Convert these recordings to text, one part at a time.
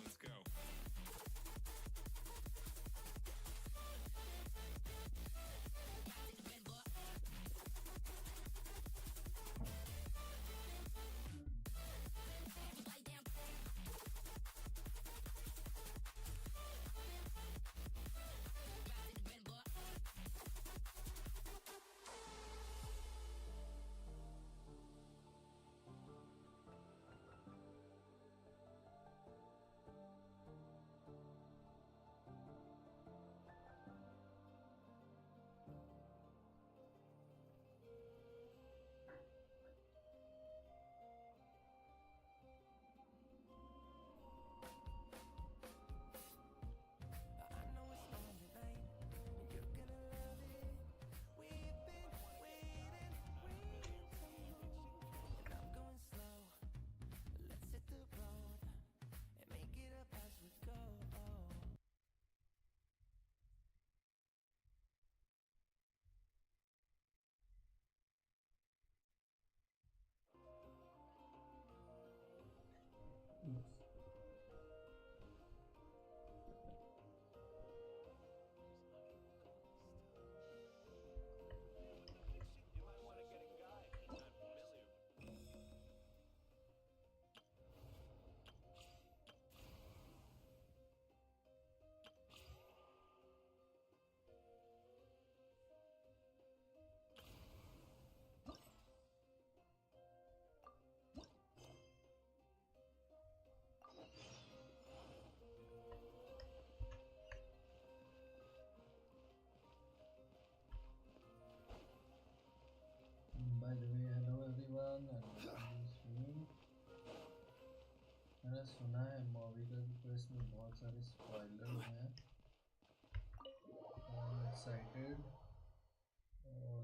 let's go. By the way, hello everyone and welcome to stream. मैंने सुना है movie का कि इसमें बहुत सारे स्पॉयलर्स हैं। I'm excited और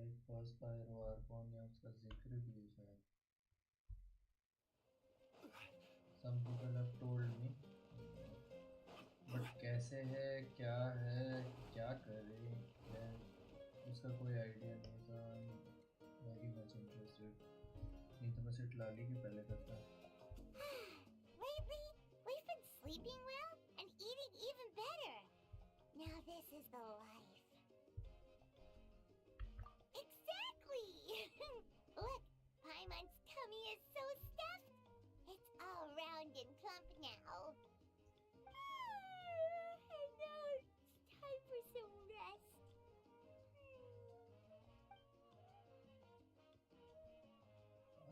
like फर्स्ट फायर वारपॉन या उसका जिक्र भी है शायद। Some people have told me, but कैसे है, क्या करे, क्या उसका कोई आइडिया नहीं था। Very much interested. नहीं तो मैं सिर्फ लाली के पहले करता। Lately, we've been sleeping well and eating even better. Now this is the life. Exactly! Look, Paimon's tummy is so stuffed. It's all round and plump now. And now it's time for some rest.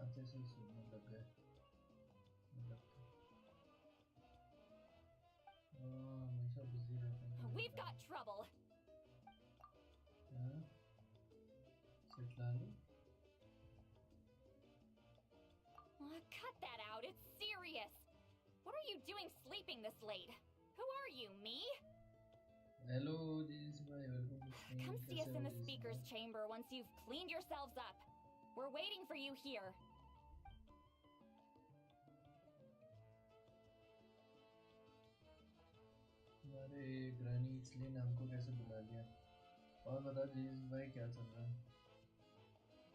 आते से सुनने लग गए। हमेशा busy रहते हैं। We've got trouble. हाँ? सिट लाली? Cut that out. It's serious. What are you doing sleeping this late? Who are you, me? Hello, this is my welcome to stream. Come see us कैसे in हो the ji speaker's इसमें? chamber once you've cleaned yourselves up. We're waiting for you here. अरे granny इसलिए नाम को कैसे बुला लिया? और बता जीस भाई क्या चल रहा है?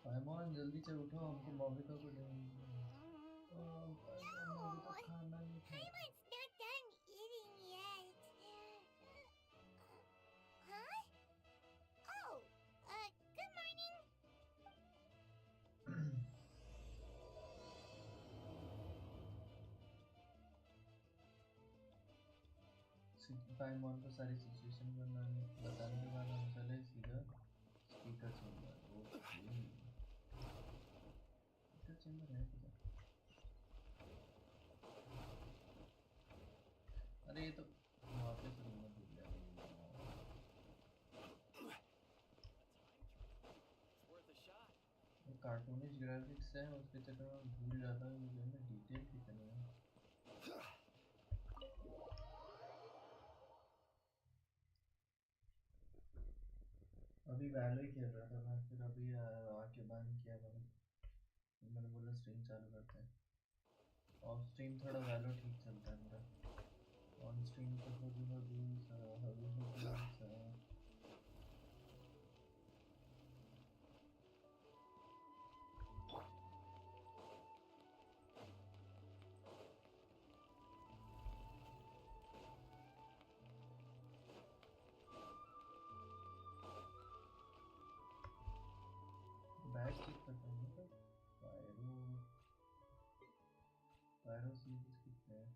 पाइमॉन जल्दी से उठो, हमको मोबिता को मोबिता खाना नहीं था। Paimon's not done eating yet. Huh? Oh, good morning. पाइमॉन को सारी सिचुएशन बताने के बाद हम चले सीधा speaker chamber. Okay, speaker chamber है किधर? अरे ये तो वापस रूम में भूल गया। वो कार्टूनिश ग्राफिक्स है, उसके चक्कर में भूल जाता हूँ मुझे में डिटेल कितनी है। अभी वैलो ही खेल रहा था मैं, फिर अभी आके बंद किया मैंने बोला स्ट्रीम चालू करते हैं। ऑफ स्ट्रीम थोड़ा वैलो ठीक चलता है मेरा, ऑन स्ट्रीम तो हबी pyro seeds कितने हैं?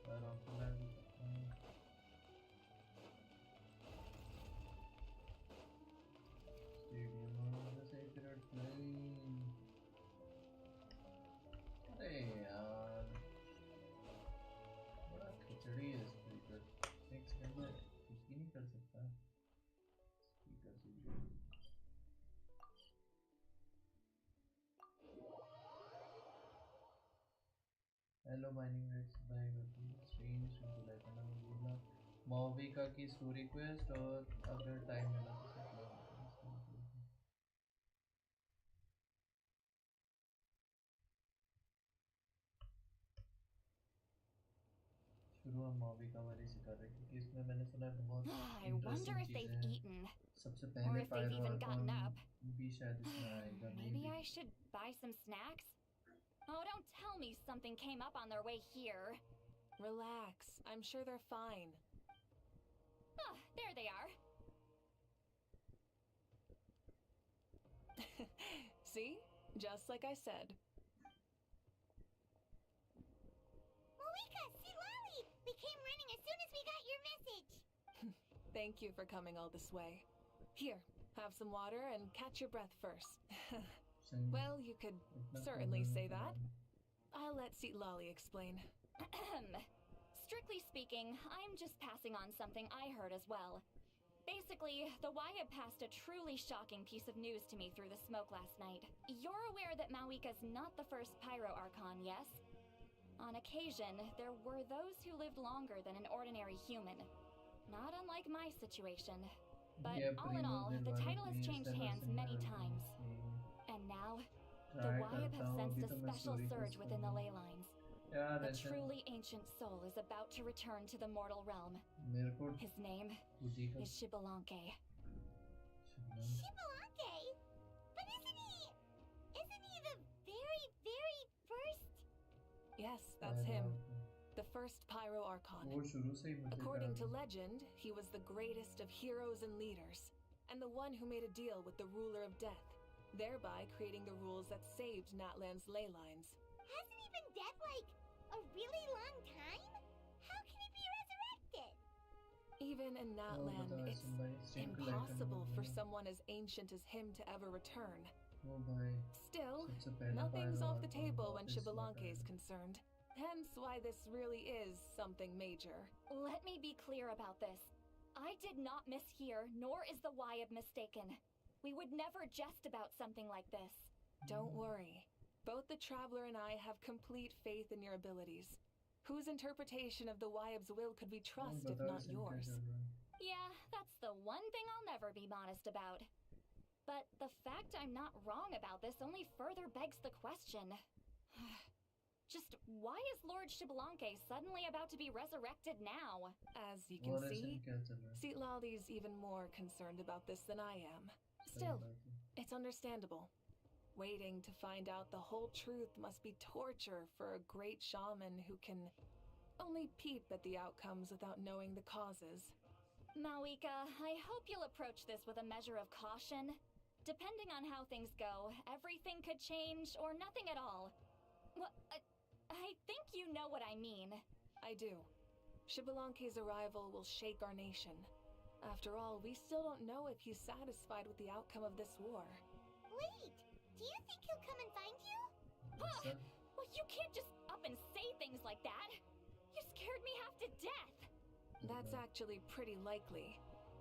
Pyro flag stadium on the sacred flame. अरे यार बड़ा खिचड़ी है स्पीकर. एक सेकंड में कुछ भी नहीं कर सकता स्पीकर से. हेलो माइनिंग रेट्स बाय करती है स्ट्रीम को लाइक करना मत भूलना. मॉविका की स्टोरी क्वेस्ट और अगर टाइम मिला तो सब लोग शुरू हम मॉविका वाली से कर रहे हैं क्योंकि इसमें मैंने सुना है बहुत I wonder interesting if they've चीजें हैं. eaten. सबसे Or पहले if they've even gotten up. भी शायद इसमें आएगा. Maybe I should buy some snacks? Oh, don't tell me something came up on their way here. Relax. I'm sure they're fine. Oh, there they are. See? Just like I said. Moika, see Lolly! We came running as soon as we got your message. Thank you for coming all this way. Here, have some water and catch your breath first. Well, you could certainly say that. I'll let Lolly explain. Strictly speaking, I'm just passing on something I heard as well. Basically, the Wyab passed a truly shocking piece of news to me through the smoke last night. You're aware that Mawika's not the first Pyro Archon, yes? On occasion, there were those who lived longer than an ordinary human. Not unlike my situation. But all in all, the title has changed hands many times. And now, the Wyab have sensed a special surge within the ley lines. A truly ancient soul is about to return to the mortal realm. His name is Shibalanke. Shibalanke? But isn't he the very, very first? Yes, that's him. The first Pyro Archon. According to legend, he was the greatest of heroes and leaders, and the one who made a deal with the ruler of death, thereby creating the rules that saved Natlan's ley lines. Hasn't he been dead like a really long time? How can he be resurrected? Even in Natlan, it's impossible for someone as ancient as him to ever return. Still, nothing's off the table when Shibalanke is concerned. Hence why this really is something major. Let me be clear about this. I did not mishear, nor is the Wyab mistaken. We would never jest about something like this. Don't worry. Both the Traveler and I have complete faith in your abilities. Whose interpretation of the Wyab's will could we trust if not yours? Yeah, that's the one thing I'll never be modest about. But the fact I'm not wrong about this only further begs the question. Just why is Lord Shibalanke suddenly about to be resurrected now? As you can see, Lolly's even more concerned about this than I am. Still, it's understandable. Waiting to find out the whole truth must be torture for a great shaman who can only peep at the outcomes without knowing the causes. Mawika, I hope you'll approach this with a measure of caution. Depending on how things go, everything could change or nothing at all. Well, I think you know what I mean. I do. Shibalanke's arrival will shake our nation. After all, we still don't know if he's satisfied with the outcome of this war. Wait, do you think he'll come and find you? Well, you can't just up and say things like that. You scared me half to death. That's actually pretty likely.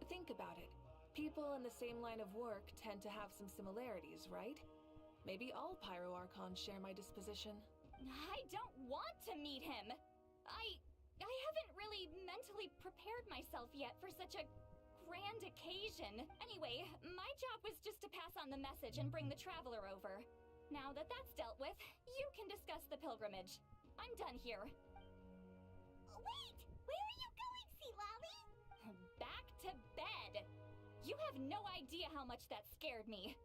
Think about it. People in the same line of work tend to have some similarities, right? Maybe all Pyro Archons share my disposition. I don't want to meet him. I haven't really mentally prepared myself yet for such a grand occasion. Anyway, my job was just to pass on the message and bring the Traveler over. Now that that's dealt with, you can discuss the pilgrimage. I'm done here. Wait! Where are you going, Sea Lolly? Back to bed. You have no idea how much that scared me.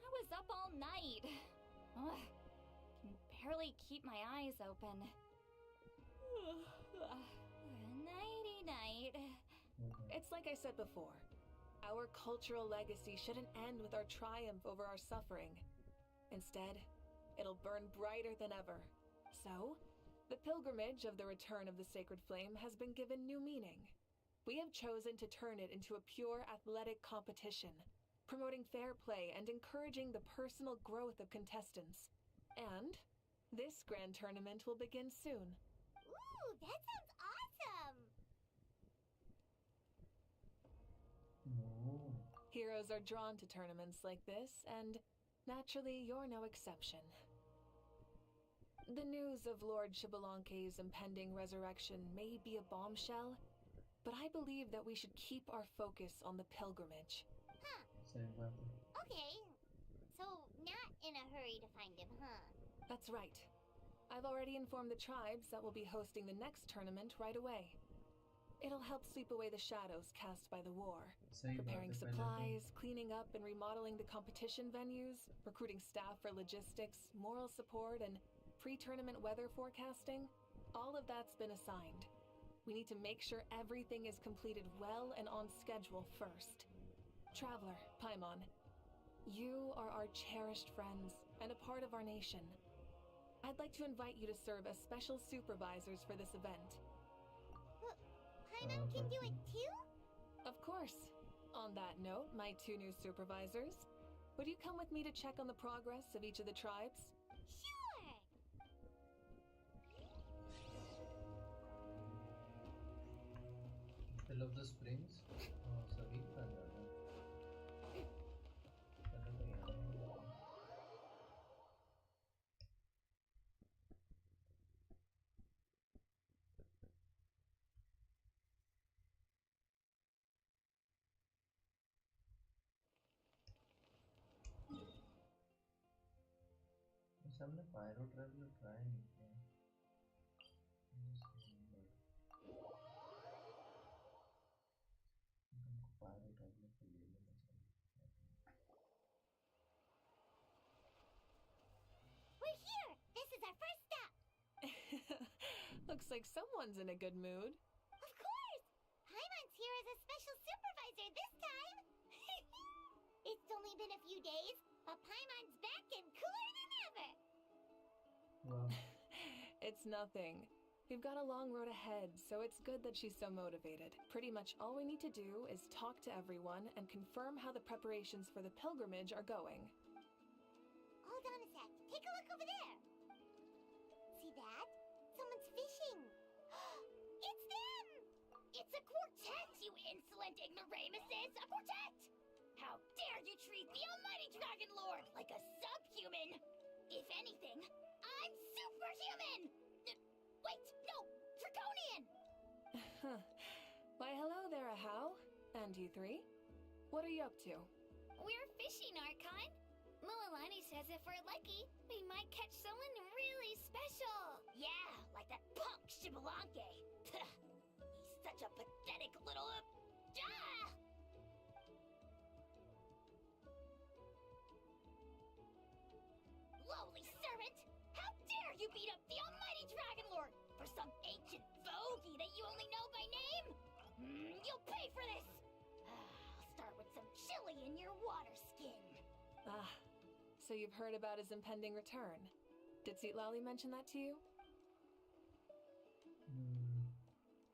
I was up all night. Ugh. Can barely keep my eyes open. Nighty-night. It's like I said before. Our cultural legacy shouldn't end with our triumph over our suffering. Instead, it'll burn brighter than ever. So, the pilgrimage of the return of the sacred flame has been given new meaning. We have chosen to turn it into a pure athletic competition, promoting fair play and encouraging the personal growth of contestants. And this grand tournament will begin soon. Ooh, that sounds awesome! No. Heroes are drawn to tournaments like this, and naturally, you're no exception. The news of Lord Xbalanque's impending resurrection may be a bombshell, but I believe that we should keep our focus on the pilgrimage. Huh. Same बात है. Okay. So, not in a hurry to find him, huh? That's right. I've already informed the tribes that we'll be hosting the next tournament right away. It'll help sweep away the shadows cast by the war. सही बात Preparing है, पहले तो supplies, cleaning up and remodeling the competition venues, recruiting staff for logistics, moral support, and pre-tournament weather forecasting. All of that's been assigned. We need to make sure everything is completed well and on schedule first. Traveler, Paimon, you are our cherished friends and a part of our nation. I'd like to invite you to serve as special supervisors for this event. But Paimon can do it too? Of course. On that note, my 2 new supervisors, would you come with me to check on the progress of each of the tribes? Sure! Fill up the springs. सभी कर रहा है. पहले तो यहाँ वैसे हमने pyro traveller try नहीं किया. हमको पायरो ट्रैवलर को ले लेना चाहिए. We're here! This is our first stop! Looks like someone's in a good mood. Of course! Paimon's here as a special supervisor this time! It's only been a few days, but Paimon's back and cooler than ever! Wow. It's nothing. We've got a long road ahead, so it's good that she's so motivated. Pretty much all we need to do is talk to everyone and confirm how the preparations for the pilgrimage are going. Hold on a sec. Take a look over there. See that? Someone's fishing. It's them! It's a quartet, you insolent ignoramuses! A quartet! How dare you treat the almighty Dragon Lord like a subhuman! If anything, I'm superhuman! Wait, no! Draconian! Why, hello there, Ahau. And you 3. What are you up to? We're fishing, Archon. Mulalani says if we're lucky, we might catch someone really special. Yeah, like that punk Xbalanque. He's such a pathetic little... Lowly servant! How dare you beat up the almighty Dragon Lord for some ancient bogey that you only know by name? You'll pay for this! I'll start with some chili in your water skin. Ah, so you've heard about his impending return. Did Citlali mention that to you?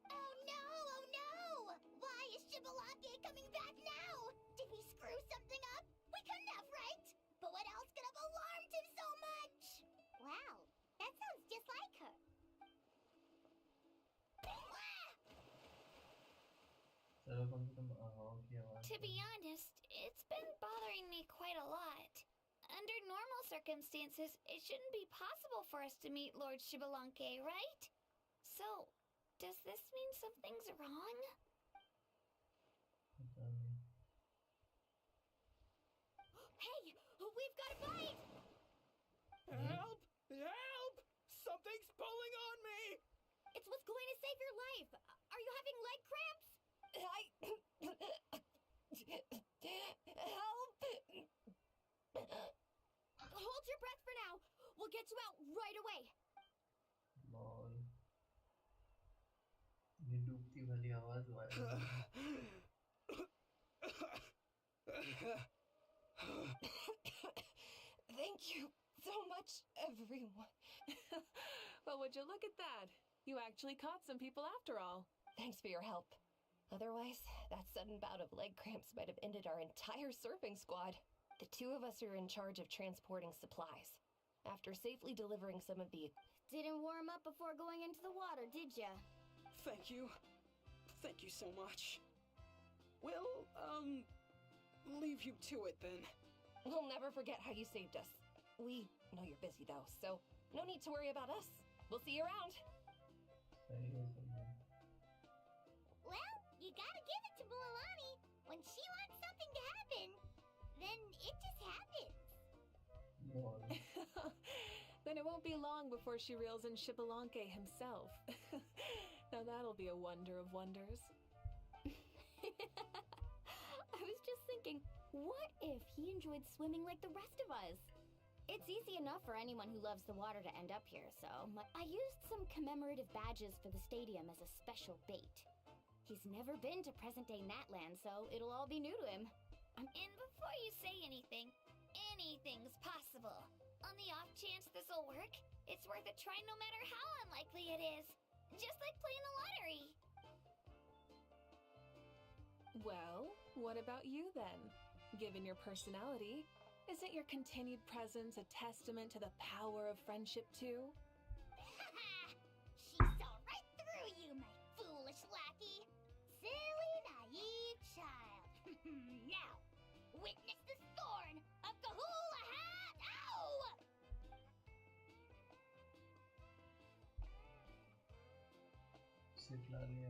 Oh no! Oh no! Why is Xbalanque coming back now? Did we screw something up? We couldn't have, right? But what else could have alarmed him so much? Wow, that sounds just like her. चलो कम से कम आहाओ की आवाज. To be honest, it's been bothering me quite a lot. Under normal circumstances, it shouldn't be possible for us to meet Lord Xbalanque, right? So, does this mean something's wrong? पता नहीं. Hey, we've got a bite! Help! Help! Something's pulling on me! It's what's going to save your life. Are you having leg cramps? Help! Hold your breath for now. We'll get you out right away. Lol. ये डूबती वाली आवाज viral. Thank you so much, would you look at that? You actually caught some people after all. Thanks for your help. Otherwise, that sudden bout of leg cramps might have ended our entire surfing squad. The two of us are in charge of transporting supplies. After safely delivering some of the... Didn't warm up before going into the water, did ya? Thank you. Thank you so much. We'll, leave you to it then. We'll never forget how you saved us. We know you're busy though, so no need to worry about us. We'll see you around. सही है समझा. Well, you gotta give it to Mualani. When she wants something to happen, then it just happens. Lol. Then it won't be long before she reels in Shibalanke himself. Now that'll be a wonder of wonders. I was just thinking, what if he enjoyed swimming like the rest of us? It's easy enough for anyone who loves the water to end up here, so... I used some commemorative badges for the stadium as a special bait. He's never been to present-day Natland, so it'll all be new to him. And before you say anything, anything's possible. On the off chance this'll work, it's worth a try no matter how unlikely it is. Just like playing the lottery. Well, what about you then? Given your personality, isn't your continued presence a testament to the power of friendship too? She saw right through you, my foolish lackey. Silly, naive child. Now, witness the thorn of Kahula Hat! Ow! सिखला लिया.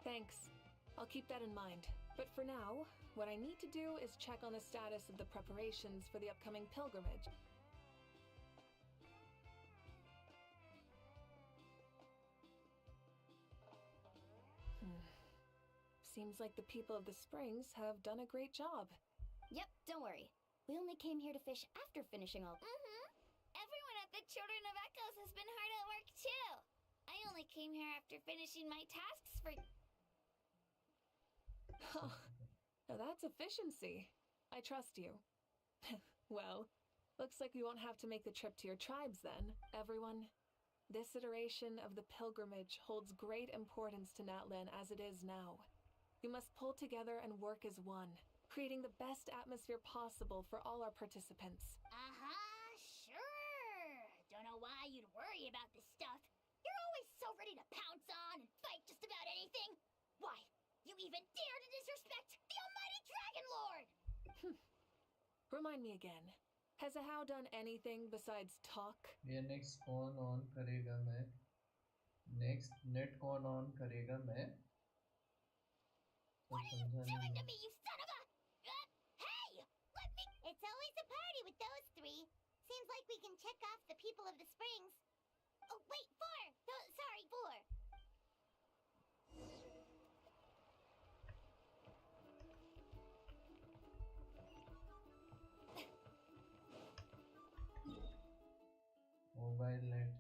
Thanks. I'll keep that in mind. But for now, what I need to do is check on the status of the preparations for the upcoming pilgrimage. Seems like the people of the Springs have done a great job. Yep, don't worry. We only came here to fish after finishing all... Everyone at the Children of Echoes has been hard at work too. I only came here after finishing my tasks for... Now that's efficiency. I trust you. Well, looks like we won't have to make the trip to your tribes then, everyone. This iteration of the pilgrimage holds great importance to Natlan as it is now. We must pull together and work as one, creating the best atmosphere possible for all our participants. Sure. Don't know why you'd worry about this stuff. You're always so ready to pounce on and fight just about anything. Why, you even dare to disrespect the almighty Dragon Lord! Remind me again, has Ahau done anything besides talk? ये next कौन on करेगा मैं? Next net कौन on करेगा मैं? What are you doing to me, you son of a... hey! Let me... It's always a party with those three. Seems like we can check off the people of the Springs. Oh, wait, four! Sorry, four. Mobile net.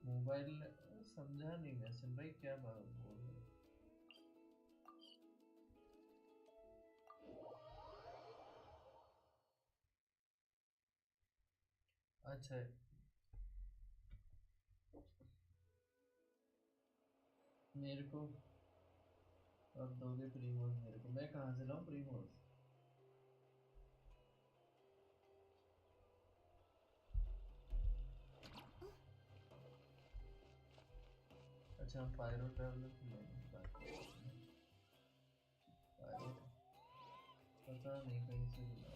Mobile समझा नहीं मैं सिमरन क्या बात बोल रहे. अच्छा मेरे को अब दोगे प्रीमोस मेरे को. मैं कहाँ से लाऊं प्रीमोस? अच्छा हम पायरो ट्रैवलर की बात कर रहे हैं. पायरो पता नहीं कहीं से मिला.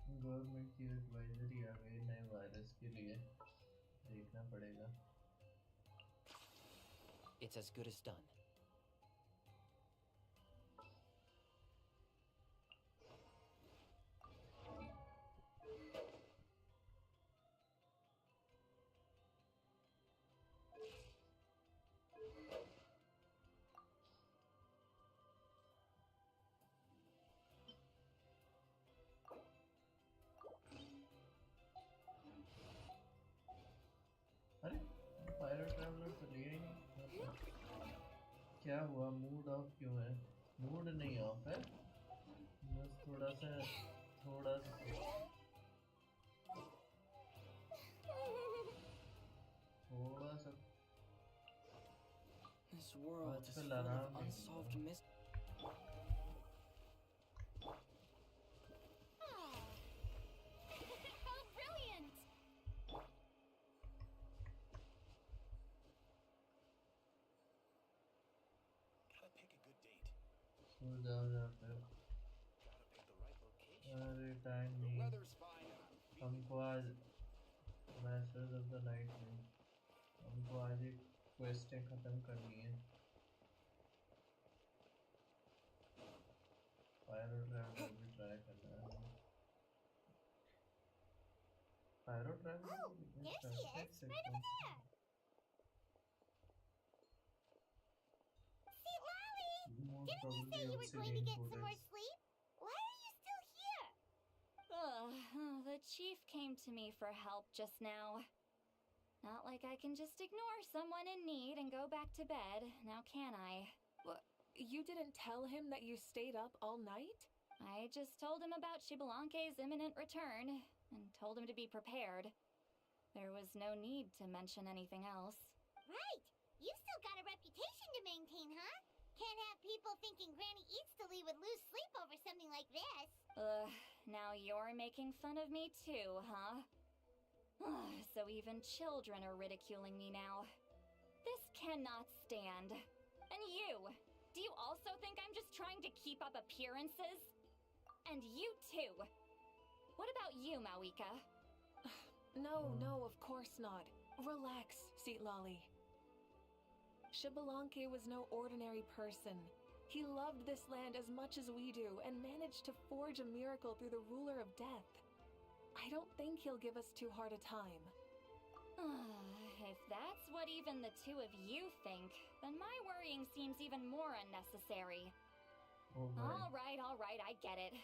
हाँ गवर्नमेंट की एडवाइजरी आ गई नए वायरस के लिए. देखना पड़ेगा. It's as good as done. क्या हुआ? मूड ऑफ क्यों है? मूड नहीं ऑफ है, बस थोड़ा सा थोड़ा सा This world is आजकल full आराम of नहीं unsolved मिलता। mysteries. How brilliant! Gotta pick a good date. सो जाओ यहाँ पे। Gotta pick the right location. अरे टाइम The नहीं, weather's fine. I'm feeling हमको आज मैस्टर्स ऑफ द नाइट में हमको आज एक क्वेस्टें ख़त्म करनी है। पायरो ट्रैवलर भी ट्राई करना है। Pyro traveller Oh, there she is, right over there. See, Lolly! Didn't you say you were going to get some more sleep? Why are you still here? The chief came to me for help just now. Not like I can just ignore someone in need and go back to bed, now can I? What? You didn't tell him that you stayed up all night? I just told him about Shibalanke's imminent return, and told him to be prepared. There was no need to mention anything else. Right. You've still got a reputation to maintain, huh? Can't have people thinking Granny Eatsterly would lose sleep over something like this. Now you're making fun of me too, huh? So even children are ridiculing me now. This cannot stand. And you! Do you also think I'm just trying to keep up appearances? And you too! What about you, Mawika? No, of course not. Relax, Seatlolly. Shibalanke was no ordinary person. He loved this land as much as we do and managed to forge a miracle through the ruler of death. I don't think he'll give us too hard a time. If that's what even the two of you think, then my worrying seems even more unnecessary. All right, I get it.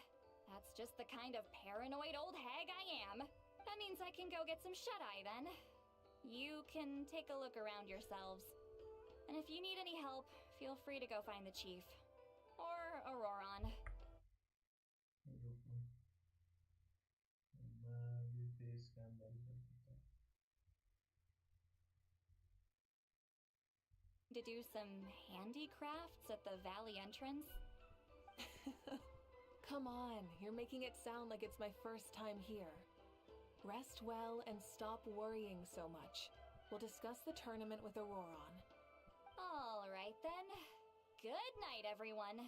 That's just the kind of paranoid old hag I am. That means I can go get some shut-eye then. You can take a look around yourselves. And if you need any help, feel free to go find the chief. Or Auroron. To do some handicrafts at the valley entrance? Come on, you're making it sound like it's my first time here. Rest well and stop worrying so much. We'll discuss the tournament with Auroron. All right then. Good night, everyone.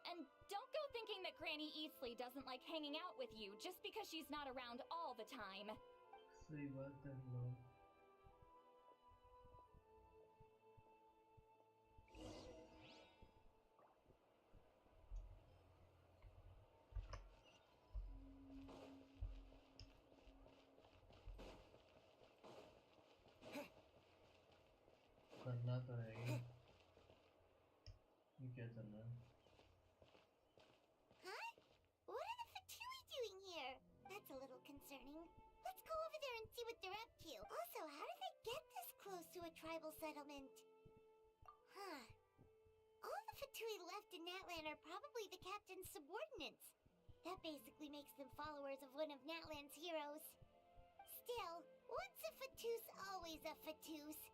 And don't go thinking that Granny Eastly doesn't like hanging out with you just because she's not around all the time. सही बात है लोग। करना तो है ही। ये क्या चल रहा है? Huh? What are the Fatui doing here? That's a little concerning. Let's go over there and see what they're up to. Also, how did they get this close to a tribal settlement? Huh. All the Fatui left in Natlan are probably the captain's subordinates. That basically makes them followers of one of Natlan's heroes. Still, once a Fatoos, always a Fatoos.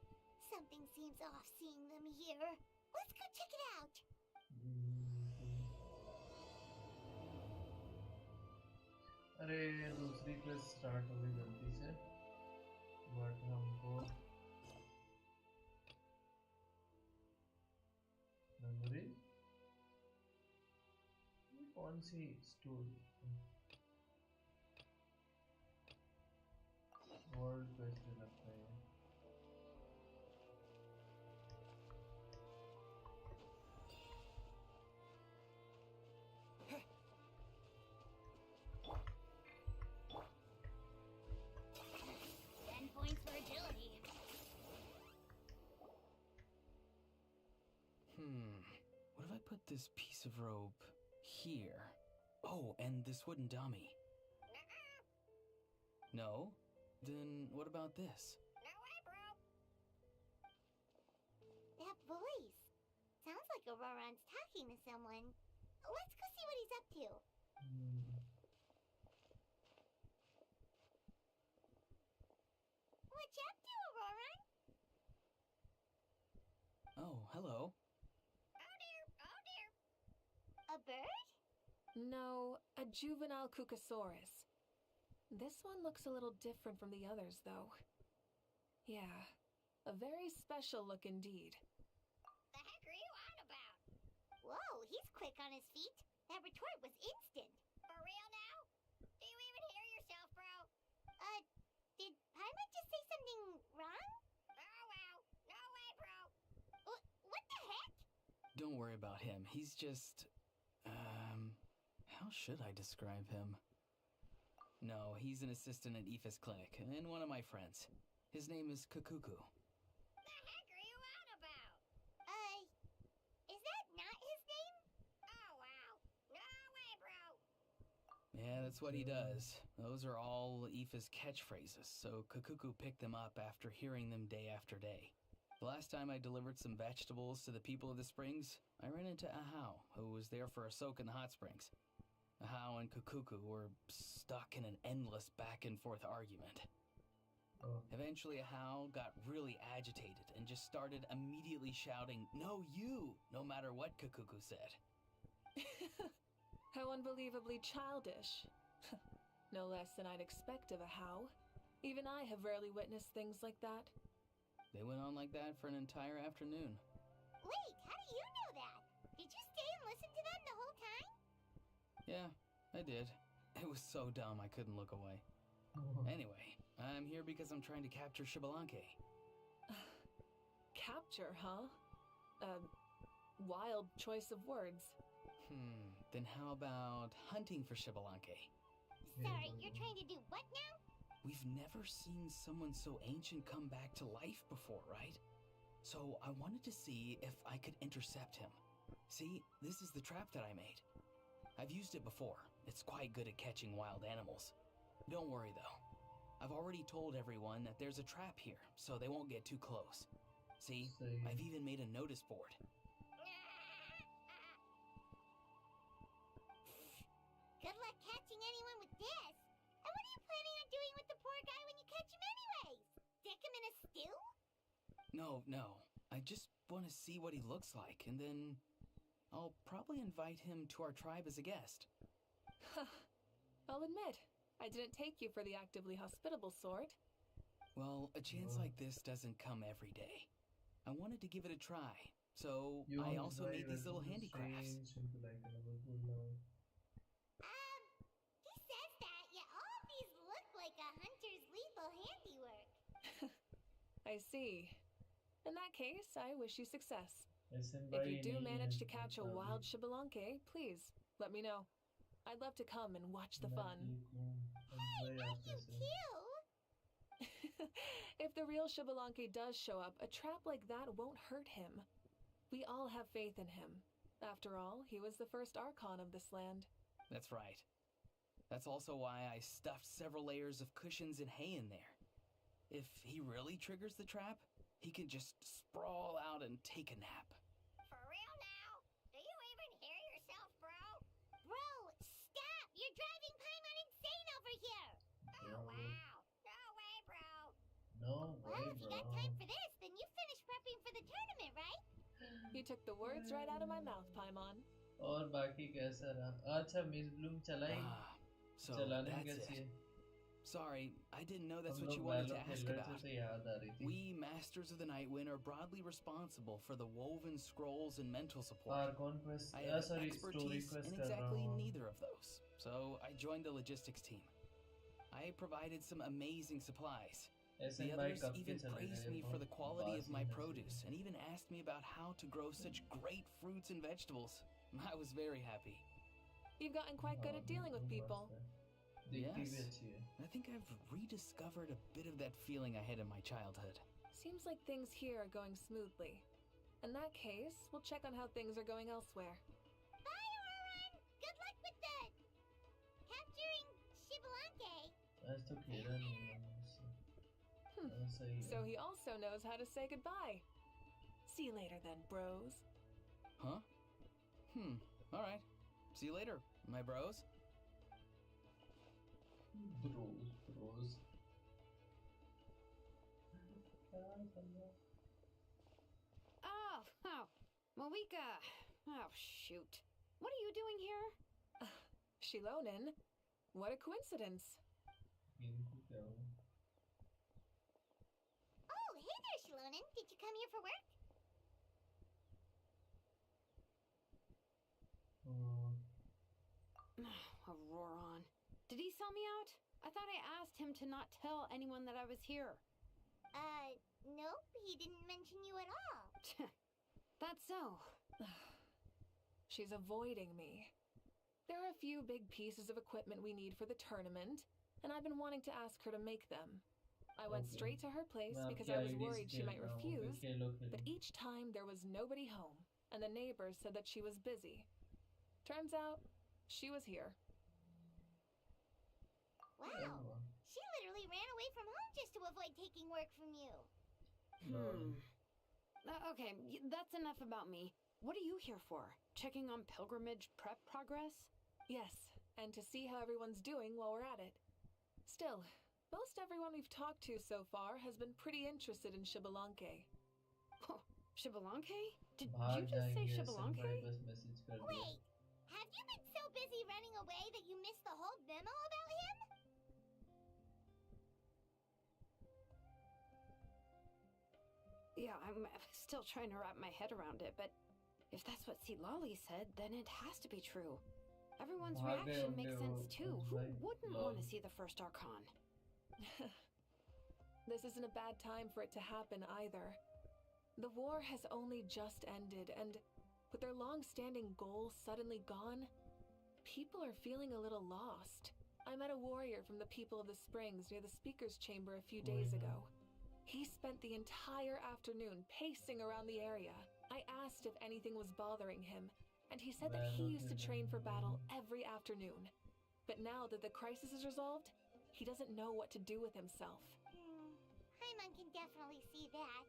Something seems off seeing them here. Let's go check it out. अरे दूसरी quest start हो गई गलती से, but हमको memory कौन सी story world quest लगता है। What if I put this piece of rope here? Oh, and this wooden dummy. No? Then what about this? That voice like Auroran's talking to someone. Let's go see what he's up to. What you up to, Auroran? Oh, hello. Oh dear, oh dear. A bird? No, a juvenile Cucosaurus. This one looks a little different from the others, though. Yeah, a very special look indeed. The heck are you on about? Whoa, he's quick on his feet. That retort was instant. For real now? Do you even hear yourself, bro? Did Paimon just say something wrong? Oh wow, no way, bro. What the heck? Don't worry about him. He's just... how should I describe him? No, he's an assistant at Aoife's clinic, and one of my friends. His name is Kukuku. The heck are you on about? Is that not his name? Oh wow, no way, bro. Yeah, that's what he does. Those are all Aoife's catchphrases, so Kukuku picked them up after hearing them day after day. The last time I delivered some vegetables to the people of the springs, I ran into Ahau, who was there for a soak in the hot springs. Ahau and Kukuku were stuck in an endless back-and-forth argument. Eventually, Ahau got really agitated and just started immediately shouting, "No, you!" no matter what Kukuku said. How unbelievably childish. No less than I'd expect of a How. Even I have rarely witnessed things like that. They went on like that for an entire afternoon. Wait, how do you know that? Did you stay and listen to them the whole time? Yeah, I did. It was so dumb I couldn't look away. Anyway, I'm here because I'm trying to capture Shibalanke. Capture, huh? Wild choice of words. Then how about hunting for Shibalanke? Sorry, you're trying to do what now? We've never seen someone so ancient come back to life before, right? So I wanted to see if I could intercept him. See, this is the trap that I made. I've used it before. It's quite good at catching wild animals. Don't worry though. I've already told everyone that there's a trap here, so they won't get too close. See, I've even made a notice board. Good luck catching anyone with this. And what are you planning on doing with the poor guy when you catch him anyways? Stick him in a stew? No. I just want to see what he looks like, and then I'll probably invite him to our tribe as a guest. I'll admit, I didn't take you for the actively hospitable sort. Well, a chance like this doesn't come every day. I wanted to give it a try, so I also made these little handicrafts. He says that, yet all of these look like a hunter's lethal handiwork. I see. In that case, I wish you success. If you do manage to catch a wild Shibalanke, please, let me know. I'd love to come and watch the fun. Hey, not you too! If the real Shibalanke does show up, a trap like that won't hurt him. We all have faith in him. After all, he was the first Archon of this land. That's right. That's also why I stuffed several layers of cushions and hay in there. If he really triggers the trap, he can just sprawl out and take a nap. For real now? Do you even hear yourself, bro? Bro, stop! You're driving Paimon insane over here! Oh, wow. No way, bro. Well, if you got time for this, then you finished prepping for the tournament, right? You took the words right out of my mouth, Paimon. और बाकी कैसा रहा? अच्छा miss Bloom चलाई So चलाने that's कैसी है? it. Sorry, I didn't know that's हम what you लोग wanted to Valo ask खेल रहे थे about. तो याद आ रही थी. We, Masters of the Nightwind, are broadly responsible for the woven scrolls and mental support. Archon quest, I have sorry, story expertise quest in कर रहा exactly हूँ. neither of those, so I joined the logistics team. I provided some amazing supplies. ऐसे The भाई others कब के even चले praised गए me वो for the quality of my बासी produce and even asked me about how to grow such great fruits and vegetables. I was very happy. You've gotten quite good at dealing with people. दिखती भी Yes. अच्छी है. I think I've rediscovered a bit of that feeling I had in my childhood. Seems like things here are going smoothly. In that case, we'll check on how things are going elsewhere. Bye, Auroran! Good luck with the... capturing Shibalanke. आज तो खेला नहीं है मुझसे. सही है. So he also knows how to say goodbye. See you later then, bros. Huh? Alright. See you later, my bros. Bros. Oh, Malika. Oh, shoot. What are you doing here? Shilonen, what a coincidence. इनको क्या हुआ? Oh, hey there, Shilonen. Did you come here for work? Auroron. Did he sell me out? I thought I asked him to not tell anyone that I was here. Nope, he didn't mention you at all. That's so. She's avoiding me. There are a few big pieces of equipment we need for the tournament, and I've been wanting to ask her to make them. I went straight to her place because I was worried she might refuse, but each time there was nobody home, and the neighbors said that she was busy. Turns out, she was here. Wow, she literally ran away from home just to avoid taking work from you. Okay, that's enough about me. What are you here for? Checking on pilgrimage prep progress? Yes, and to see how everyone's doing while we're at it. Still, most everyone we've talked to so far has been pretty interested in Shibalanke. Oh, Shibalanke? Did you just say Shibalanke? Wait, have you been so busy running away that you missed the whole memo about him? Yeah, I'm still trying to wrap my head around it, but if that's what Lolly said, then it has to be true. Everyone's reaction makes sense too. Who wouldn't want to see the first Archon? This isn't a bad time for it to happen either. The war has only just ended, and with their long-standing goals suddenly gone, people are feeling a little lost. I met a warrior from the people of the Springs near the speaker's chamber a few days ago. He spent the entire afternoon pacing around the area. I asked if anything was bothering him, and he said that he used to train for battle every afternoon. But now that the crisis is resolved, he doesn't know what to do with himself. Paimon can definitely see that.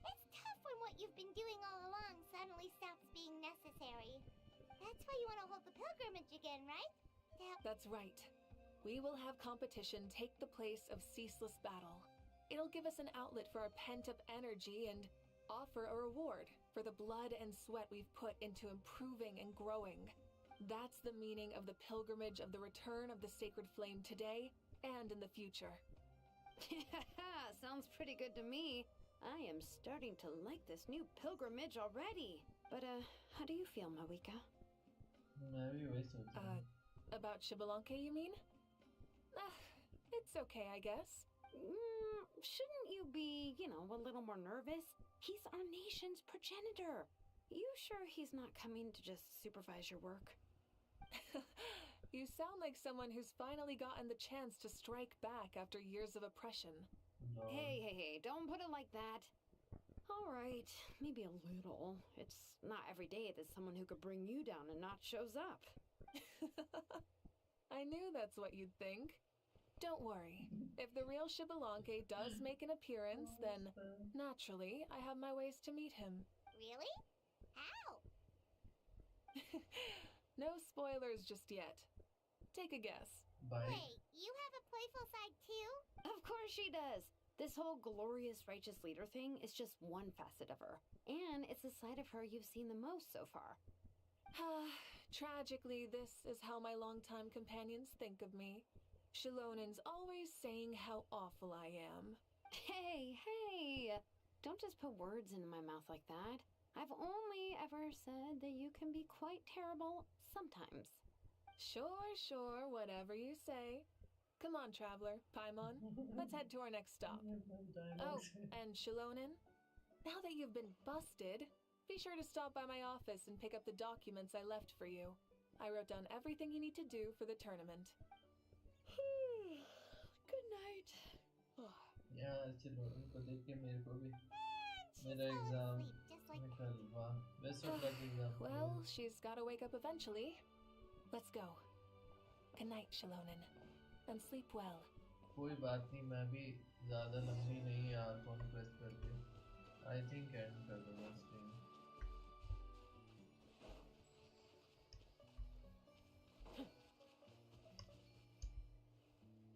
It's tough when what you've been doing all along suddenly stops being necessary. That's why you want to hold the pilgrimage again, right? That's right. We will have competition take the place of ceaseless battle. It'll give us an outlet for our pent-up energy and offer a reward for the blood and sweat we've put into improving and growing. That's the meaning of the pilgrimage of the return of the sacred flame today and in the future. Sounds pretty good to me. I am starting to like this new pilgrimage already. But, how do you feel, Mawika? About Shibalanke, you mean? It's okay, I guess. Shouldn't you be, a little more nervous? He's our nation's progenitor. You sure he's not coming to just supervise your work? You sound like someone who's finally gotten the chance to strike back after years of oppression. No. Hey, don't put it like that. All right, maybe a little. It's not every day that someone who could bring you down a notch shows up. I knew that's what you'd think. Don't worry. If the real Shibalanke does make an appearance, then naturally I have my ways to meet him. Really? How? No spoilers just yet. Take a guess. Wait, you have a playful side too? Of course she does. This whole glorious righteous leader thing is just one facet of her. And it's the side of her you've seen the most so far. Tragically, this is how my longtime companions think of me. Shilonen's always saying how awful I am. Hey! Don't just put words into my mouth like that. I've only ever said that you can be quite terrible sometimes. Sure, whatever you say. Come on, traveler, Paimon. Let's head to our next stop. Oh, and Shilonen, now that you've been busted, be sure to stop by my office and pick up the documents I left for you. I wrote down everything you need to do for the tournament. Good night. Yeah, चलो इनको देख के मेरे को भी She's मेरा fallen exam asleep, just like में कल वाह best of luck exam Well, she's gotta wake up eventually. Let's go. Good night, Shilonen. And sleep well. कोई बात नहीं मैं भी ज़्यादा लंबी नहीं आँखों प्रेस करके I think end कर दूँगा stream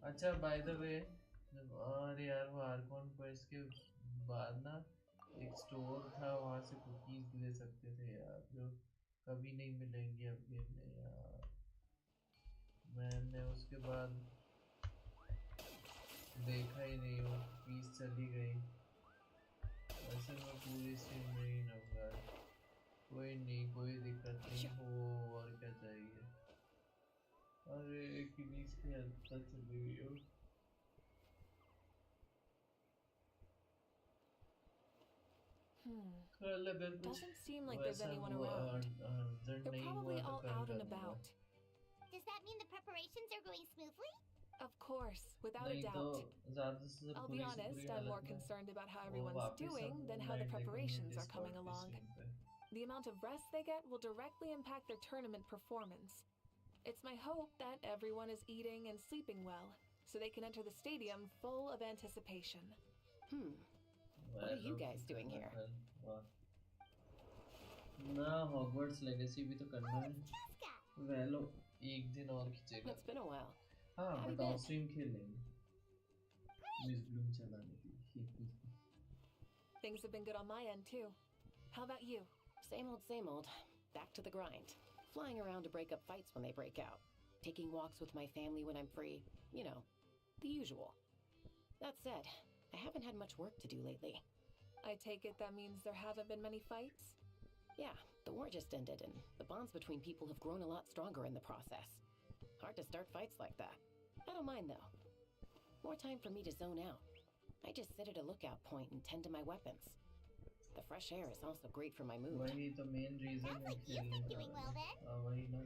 अच्छा बाय द वे, अरे यार वो आर्कॉन क्वेस्ट के बाद ना एक स्टोर था, वहाँ से कुकीज ले सकते थे यार, जो कभी नहीं मिलेंगे अब गेम में यार। मैंने उसके बाद देखा ही नहीं, वो कुकीज चली गई। वैसे मैं पूरी स्ट्रीम में ही रहूँगा। कोई नहीं, कोई दिक्कत नहीं हो, और क्या चाहिए। अरे किनीस की हद चली गई हो। Doesn't seem like there's anyone around. They're probably all out and about. Does that mean the preparations are going smoothly? Of course, without a doubt. I'll be honest, I'm more concerned about how everyone's doing than how the preparations are coming along. The amount of rest they get will directly impact their tournament performance. It's my hope that everyone is eating and sleeping well, so they can enter the stadium full of anticipation. What are you guys doing here? ना Hogwarts legacy भी तो करना है। वेलो एक दिन और खींचेगा। It's been a while. हाँ, बट ऑन स्ट्रीम खेल लेंगे। मिस ब्लूम चलाने की। Things have been good on my end too. How about you? Same old. Back to the grind. Flying around to break up fights when they break out. Taking walks with my family when I'm free. You know, the usual. That said, I haven't had much work to do lately. I take it that means there haven't been many fights? Yeah, the war just ended and the bonds between people have grown a lot stronger in the process. Hard to start fights like that. I don't mind though. More time for me to zone out. I just sit at a lookout point and tend to my weapons. The fresh air is also great for my mood. वही तो main reason है खेलने का। हाँ वही ना।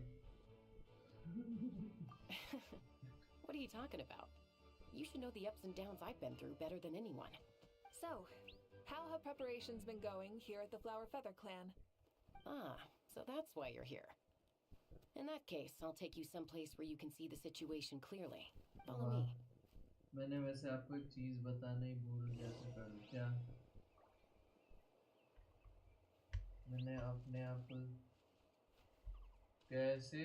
What are you talking about? You should know the ups and downs I've been through better than anyone. So, how have preparations been going here at the Flower Feather Clan? Ah, so that's why you're here. In that case, I'll take you someplace where you can see the situation clearly. Follow me. मैंने वैसे आपको एक चीज बताना ही भूल गया था। क्या? मैंने अपने आप को कैसे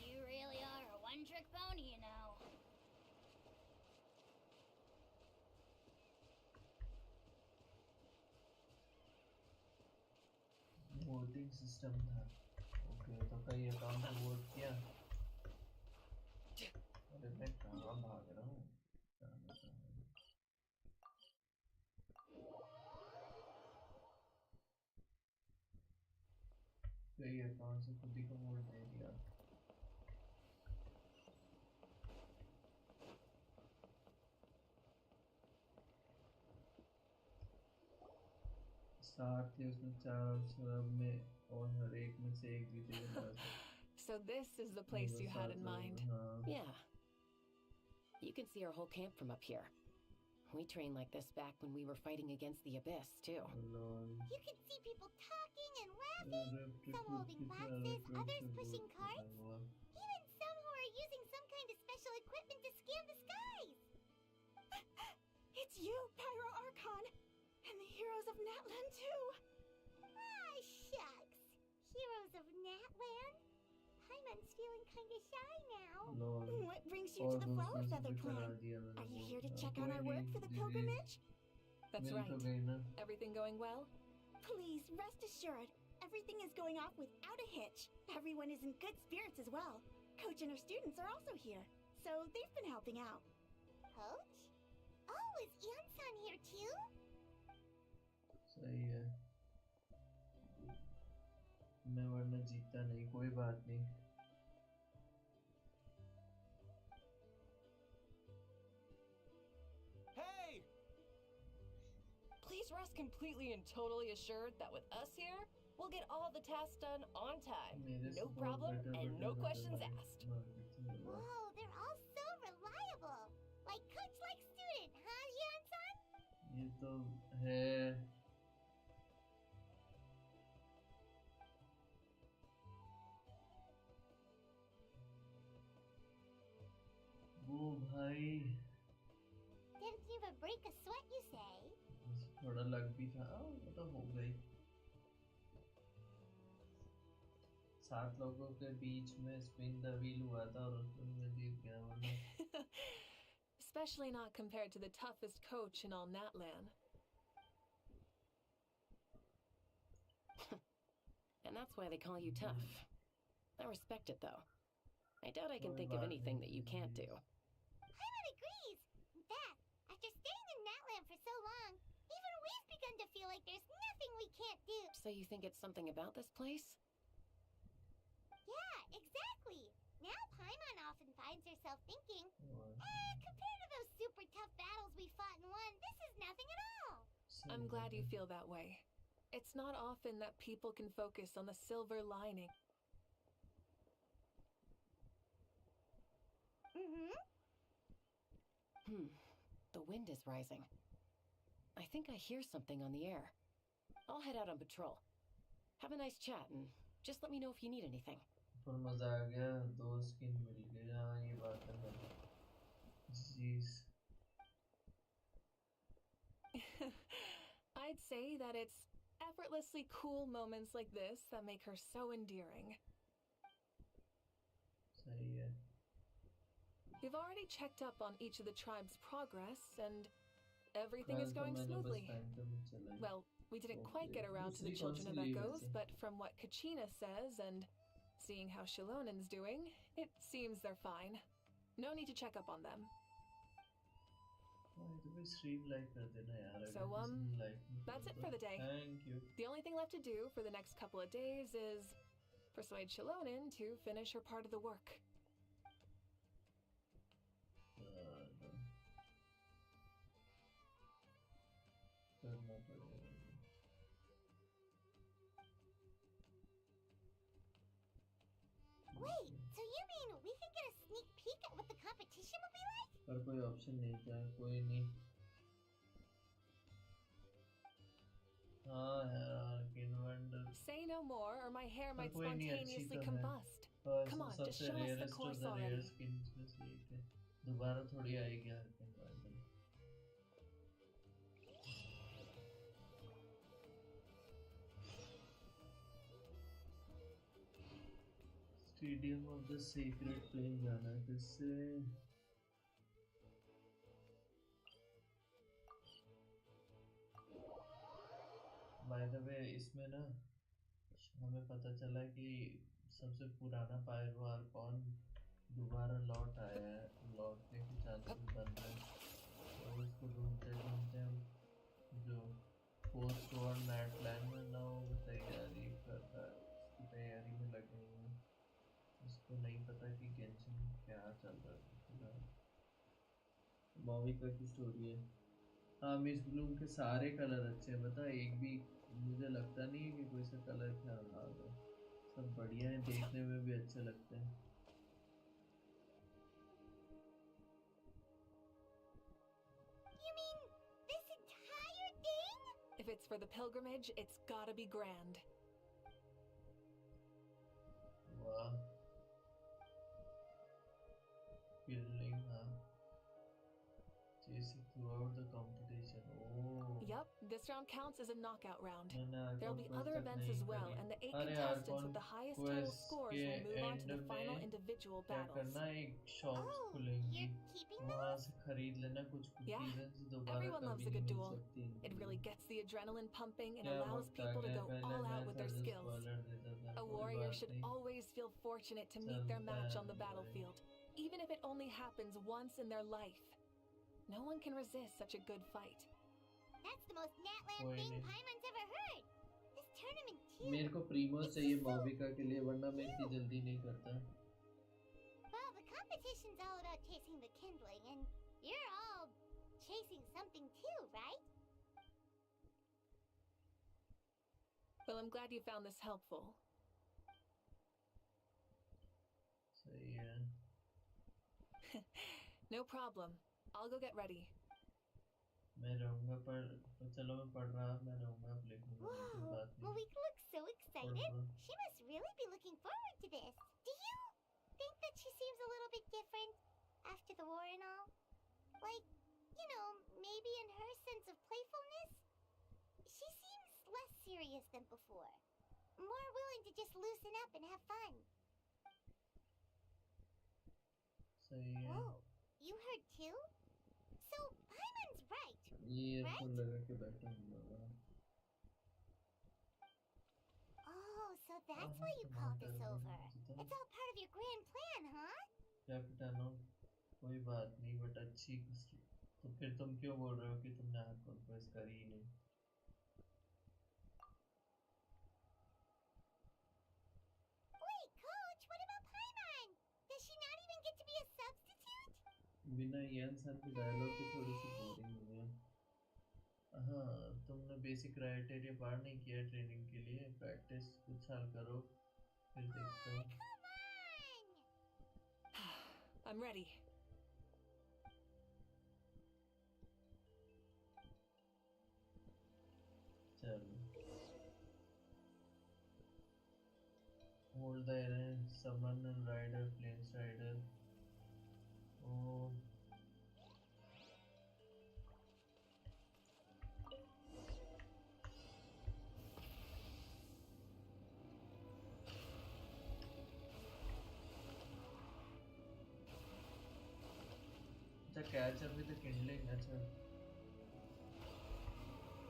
You really are a one-trick pony, you know. Voting system था। ओके, तो कई अकाउंट में वोट किया। अरे मैं कहाँ भाग रहा हूँ? कई अकाउंट से खुद ही को वोट दे दिया। स्टार थे उसमें 4 सब में और हर एक में से एक जीतेगा। So this is the place you had in mind. Yeah. You can see our whole camp from up here. We trained like this back when we were fighting against the Abyss, too. You can see people talking and laughing, some holding boxes, others pushing carts, even some who are using some kind of special equipment to scan the skies. It's you, Pyro Archon, and the heroes of Natland, too. Ah, shucks. Heroes of Natland? Paimon's feeling kinda shy now. What brings you to the Flower Feather Clan? Are you here to check out our work for the pilgrimage? That's right. Everything going well? Please, rest assured, everything is going off without a hitch. Everyone is in good spirits as well. Coach and her students are also here, so they've been helping out. Coach? Oh, is Anson here too? सही है। मैं वरना जीता नहीं, कोई बात नहीं। Hey! Please rest completely and totally assured that with us here, we'll get all the tasks done on time. No problem and no questions asked. Whoa, they're all so reliable. Like coach like student, huh, Anson? ये तो है। वो भाई Didn't even break a sweat, you say? थोड़ा लग भी था, वो तो हो गई। 7 लोगों के बीच में स्पिन द व्हील हुआ था और उसमें मैं जीत गया, वरना Especially not compared to the toughest coach in all Natlan. And that's why they call you tough. I respect it though. I doubt I can think of anything that you can't do. Paimon agrees. In fact, after staying in Natland for so long, even we've begun to feel like there's nothing we can't do. So you think it's something about this place? Yeah, exactly. Now Paimon often finds herself thinking, compared to those super tough battles we fought and won, this is nothing at all. I'm glad you feel that way. It's not often that people can focus on the silver lining. The wind is rising. I think I hear something on the air. I'll head out on patrol. Have a nice chat and just let me know if you need anything. पर मजा आ गया, 2 skin मिल गए। हाँ ये बात है। Jeez. I'd say that it's effortlessly cool moments like this that make her so endearing. सही है। We've already checked up on each of the tribe's progress, and everything is going smoothly. Well, we didn't quite get around to the Children of Echoes, but from what Kachina says and seeing how Shilonen's doing, it seems they're fine. No need to check up on them. So, that's it for the day. Thank you. The only thing left to do for the next couple of days is persuade Shilonen to finish her part of the work. Wait, so you mean we can get a sneak peek at what the competition will be like? पर कोई option नहीं था, कोई नहीं। हाँ यार, inventor. Say no more, or my hair might spontaneously combust. Come on, just show us the course already. दोबारा थोड़ी आएगी यार inventor. Stadium of the secret plane जाना है किससे? बाय द वे इसमें ना हमें पता चला कि सबसे पुराना पायरवार कौन दोबारा लौट आया है, लौटने के चांसेस बन रहे हैं। तो उसको ढूंढते ढूंढते हम जो पोस्ट वॉर नेटलैंड में ना वो तैयारी करता है, उसकी तैयारी में लगे हुए हैं। उसको नहीं पता कि गेंशिन क्या चल रहा है। मॉविका की स्टोरी है। हाँ, मिस ब्लूम के सारे कलर अच्छे हैं, बता एक भी मुझे लगता नहीं है कि कोई सा कलर खराब है। सब बढ़िया है, देखने में भी अच्छे लगते हैं। You mean this entire thing? If it's for the pilgrimage, it's gotta be grand. वाह, फीलिंग हाँ, chasing throughout the competition. Oh. Yup, this round counts as a knockout round. मैंने There'll be other events as well, and the 8 contestants with the highest total scores will move on to the final individual battles. करना एक shops खुलेंगी, वहाँ से खरीद लेना कुछ cookies हैं जो दोबारा Everyone loves कभी a good नहीं मिल duel. सकती। It really gets the adrenaline pumping and क्या allows वक्त आ people to गया, go पहले all out मैं with their था जो skills. स्पॉइलर देता था, A कोई warrior बात should नहीं। always feel fortunate to meet their चलता match है on the भाई। battlefield, even if it only happens once in their life. No one can resist such a good fight. That's the most Natland कोई thing नहीं। Paimon's ever heard. This tournament too. मेरे को Primo चाहिए मॉविका के लिए, वरना मैं इतनी जल्दी नहीं करता। Well, the competition's all about chasing the kindling, and you're all chasing something too, right? Well, I'm glad you found this helpful. सही है। No problem. I'll go get ready. मैं रहूँगा पर चलो मैं पढ़ रहा, मैं रहूँगा, आप लिखूँगा, कोई Whoa, बात नहीं। Malika looks so excited. Pardon? She must really be looking forward to this. Do you think that she seems a little bit different after the war and all? Like, you know, maybe in her sense of playfulness? serious than before. More willing to just loosen up and have fun. सही है. Whoa, you heard too? So, Paimon's right, ये right? तो लगा के बैठा हूँ. Oh, so that's why you called us over. It's all part of your grand plan, huh? क्या पता नो, कोई बात नहीं, बट अच्छी खुशी. तो फिर तुम क्यों बोल रहे हो कि तुमने हाथ कॉन्फ्रेंस करी ही नहीं? Wait, Coach, what about Paimon? Does she not even get to be a substitute? बिना यन सर के डायलॉग के थोड़ी सी बोरिंग हो गया. हाँ, तुमने बेसिक क्राइटेरिया पार नहीं किया ट्रेनिंग के लिए. प्रैक्टिस कुछ साल करो, फिर देखता हूँ. Come on! I'm ready. चलो. Hold the air, summon and rider, planes rider. Oh. The catch up with the kindling, that's it.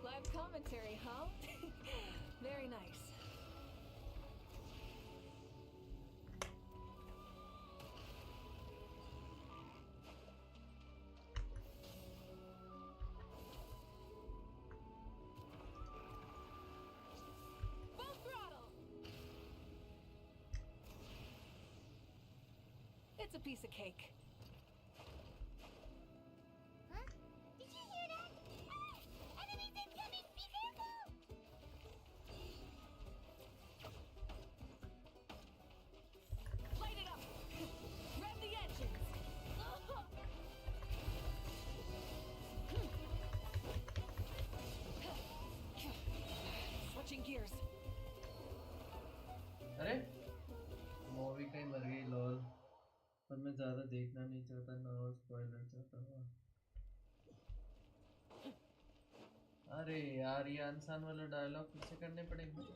Live commentary, huh? Very nice. Full throttle! It's a piece of cake. Huh? Did you hear that? Ah! Enemies incoming! Be careful! Light it up! Rev the engines! Switching gears. अरे movie कहीं मर गई lol. पर मैं ज़्यादा देखना नहीं चाहता ना और स्पॉइलर चाहता हूँ. अरे यार, ये इंसान वाला डायलॉग फिर से करने पड़ेंगे.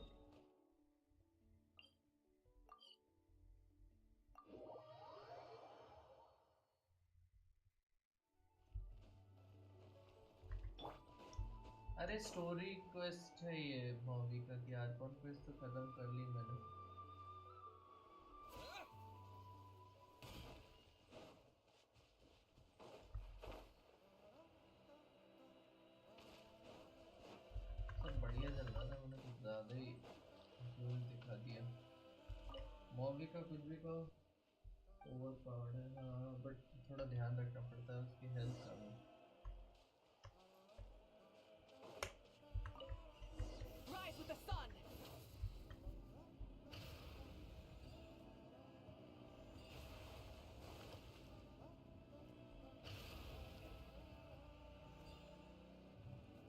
अरे स्टोरी क्वेस्ट है ये मूवी का कि आज कौन क्वेस्ट तो खत्म कर ली मैंने. सब बढ़िया चल रहा था, मैंने कुछ ज़्यादा ही जोर दिखा दिया. मूवी का कुछ भी कहो, ओवर पावर्ड है. हाँ, बट थोड़ा ध्यान रखना पड़ता है उसकी हेल्थ का भी. Rise with the sun!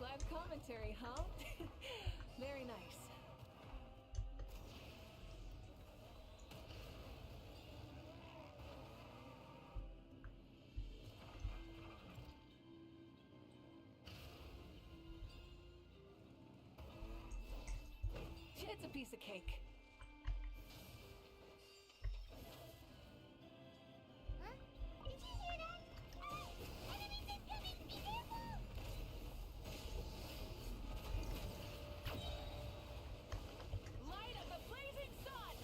Live commentary, huh? Very nice. It's a piece of cake. Huh? Did you hear that? Ah! Enemies incoming! Be careful! Light of the blazing sun!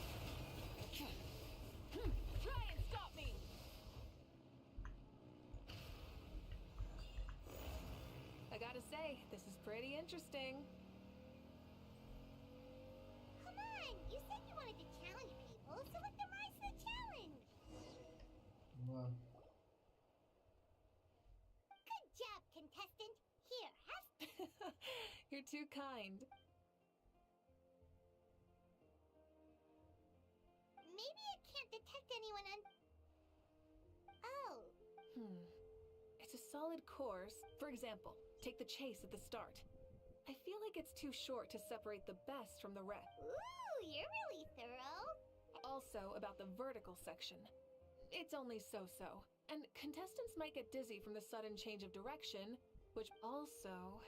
Try and stop me! I gotta say, this is pretty interesting. Come on! You said you wanted to challenge people, so let them rise to the challenge! वाह. Good job, contestant! Here, have... You're too kind. Maybe it can't detect anyone on... Oh. It's a solid course. For example, take the chase at the start. I feel like it's too short to separate the best from the rest. Ooh, you're really thorough. Also, about the vertical section. It's only so-so. And contestants might get dizzy from the sudden change of direction, which also...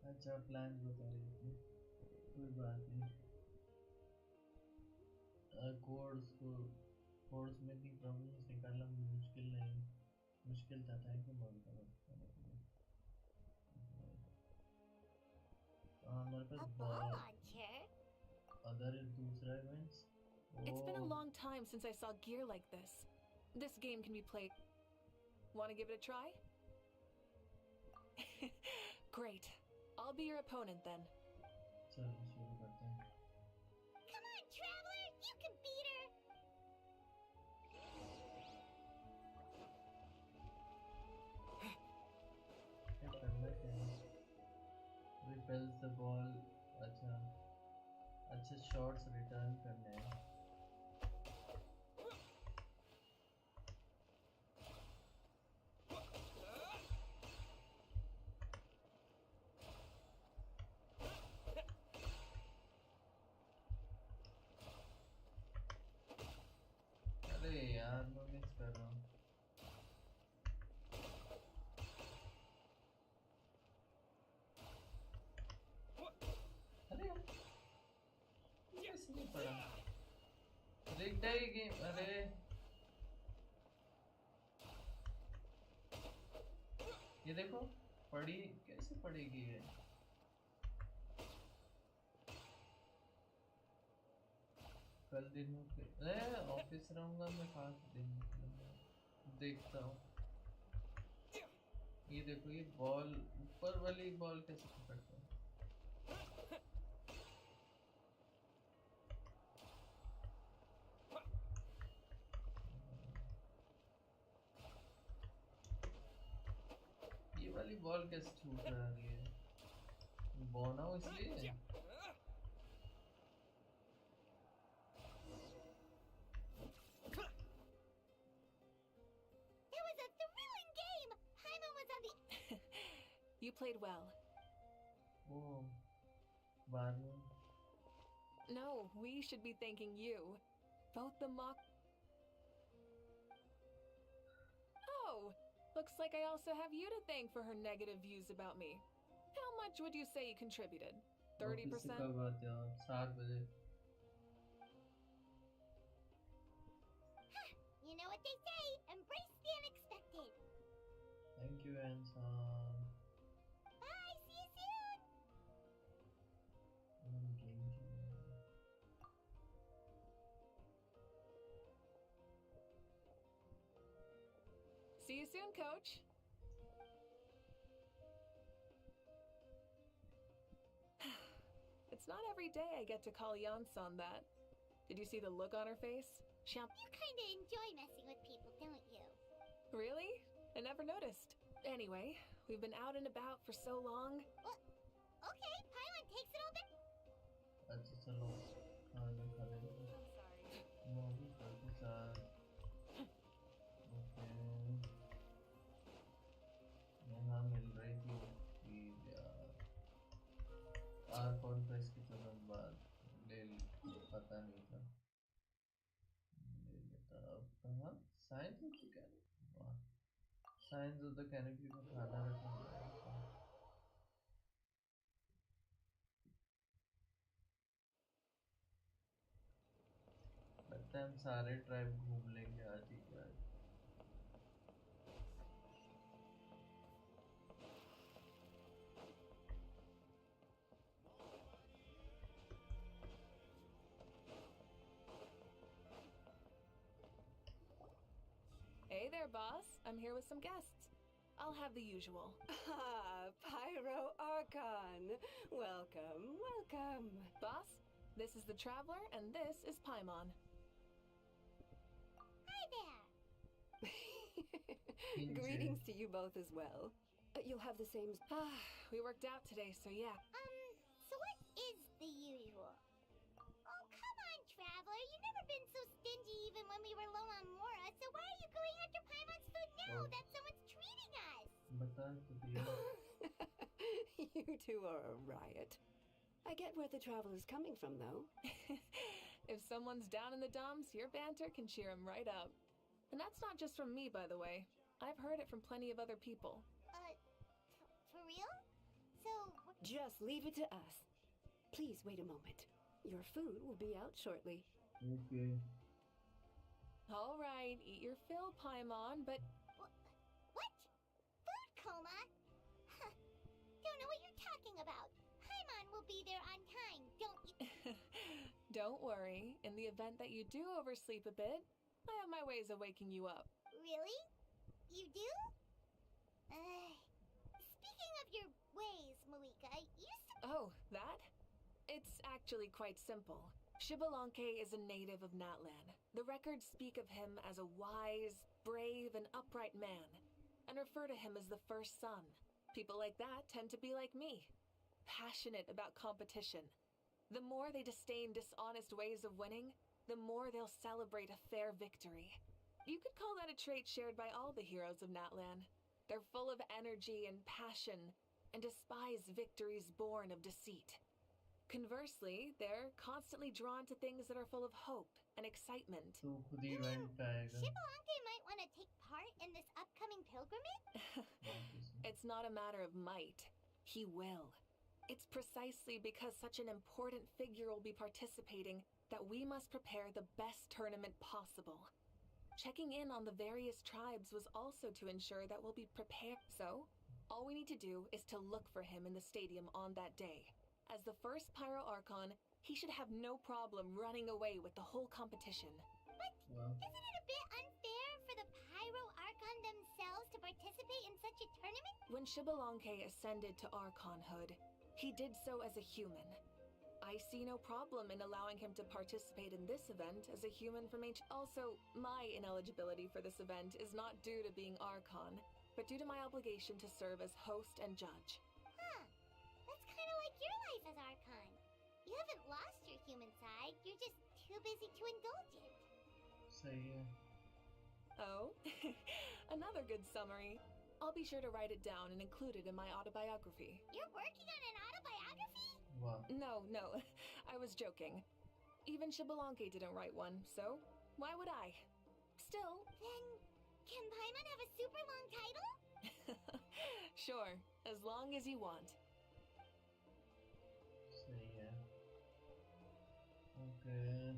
अच्छा plan बता रही थी, कोई बात नहीं। Codes में इतनी problems निकालना मुश्किल नहीं, मुश्किल था। थैंक यू मॉल का बताने के लिए। हमारे पास अदर दूसरा events. It's been a long time since I saw gear like this. This game can be played. Want to give it a try? Great. I'll be your opponent then. चलो शुरू करते हैं। Come on, Traveler! You can beat her! क्या करना क्या है? Repels the ball। अच्छा shots return करने हैं। अरे यार मैं मिस कर रहा हूँ। अरे कैसे नहीं पड़ा? रिग्ड है ये गेम। अरे ये देखो पड़ी, कैसे पड़ेगी ये? कल दिन में ऑफिस रहूंगा मैं, खास दिन देखता हूँ। ये देखो ये बॉल, ऊपर वाली बॉल कैसे पकड़ता है? ये वाली बॉल कैसे छूट रही है? बोना हो इसलिए। You played well. Oh, Barney. No, we should be thanking you. Both the mock... Oh, looks like I also have you to thank for her negative views about me. How much would you say you contributed? 30%? 7 बजे। You know what they say, embrace the unexpected. Thank you, Anson. Bye, see you soon. See you soon, coach. It's not every day I get to call Janson that. Did you see the look on her face? You kinda enjoy messing with people, don't you? Really? I never noticed. Anyway, we've been out and about for so long. Well, okay, Pylon takes it all then. अच्छा चलो खाना खा लेंगे। Movie के साथ okay. यहाँ मिल रही थी चीज यार, कॉन्फ्रेंस की तुरंत बाद पता नहीं था। ले लेता। अब कहाँ science of the canopy, science of the canopy में खाना रखा हुआ है। लगता है हम सारे ट्राइब घूम लेंगे आज ही के आज। Hey there, boss. I'm here with some guests. I'll have the usual. Ah, Pyro Archon. Welcome, welcome. Boss, this is the Traveler, and this is Paimon. Hi there. Greetings to you both as well. You'll have the same... We worked out today, so yeah. So what is the usual? Oh, come on, Traveler. You've never been so stingy even when we were low on Mora, so why are you going after Paimon's food now that someone's treating us? बता तो दिया। You two are a riot. I get where the Traveler's coming from, though. If someone's down in the dumps, your banter can cheer him right up. And that's not just from me, by the way. I've heard it from plenty of other people. For real? So, Just leave it to us. Please wait a moment. Your food will be out shortly. Okay. All right, eat your fill, Paimon, but What? Food coma? Huh. Don't know what you're talking about. Paimon will be there on time, don't you? don't worry. In the event that you do oversleep a bit, I have my ways of waking you up. Really? You do? Speaking of your ways, Malika, you Oh, that? It's actually quite simple. Shibalanke is a native of Natlan. The records speak of him as a wise, brave, and upright man, and refer to him as the first son. People like that tend to be like me, passionate about competition. The more they disdain dishonest ways of winning, the more they'll celebrate a fair victory. You could call that a trait shared by all the heroes of Natlan. They're full of energy and passion, and despise victories born of deceit. Conversely, they're constantly drawn to things that are full of hope and excitement. तू खुद ही event पे आएगा. Shibalanke might want to take part in this upcoming pilgrimage? It's not a matter of might. He will. It's precisely because such an important figure will be participating that we must prepare the best tournament possible. Checking in on the various tribes was also to ensure that we'll be prepared. So, all we need to do is to look for him in the stadium on that day. As the first Pyro Archon, he should have no problem running away with the whole competition. But isn't it a bit unfair for the Pyro Archon themselves to participate in such a tournament? When Shibalanke ascended to Archonhood, he did so as a human. I see no problem in allowing him to participate in this event as a human from ancient. Also, my ineligibility for this event is not due to being Archon, but due to my obligation to serve as host and judge. Huh. That's kind of like your life as Archon. You haven't lost your human side, you're just too busy to indulge it. सही है. Oh, another good summary. I'll be sure to write it down and include it in my autobiography. You're working on an autobiography? Wow. No, I was joking. Even Shibalanke didn't write one, so why would I? Still, Then, can Paimon have a super long title? sure, as long as you want. सही है. Okay.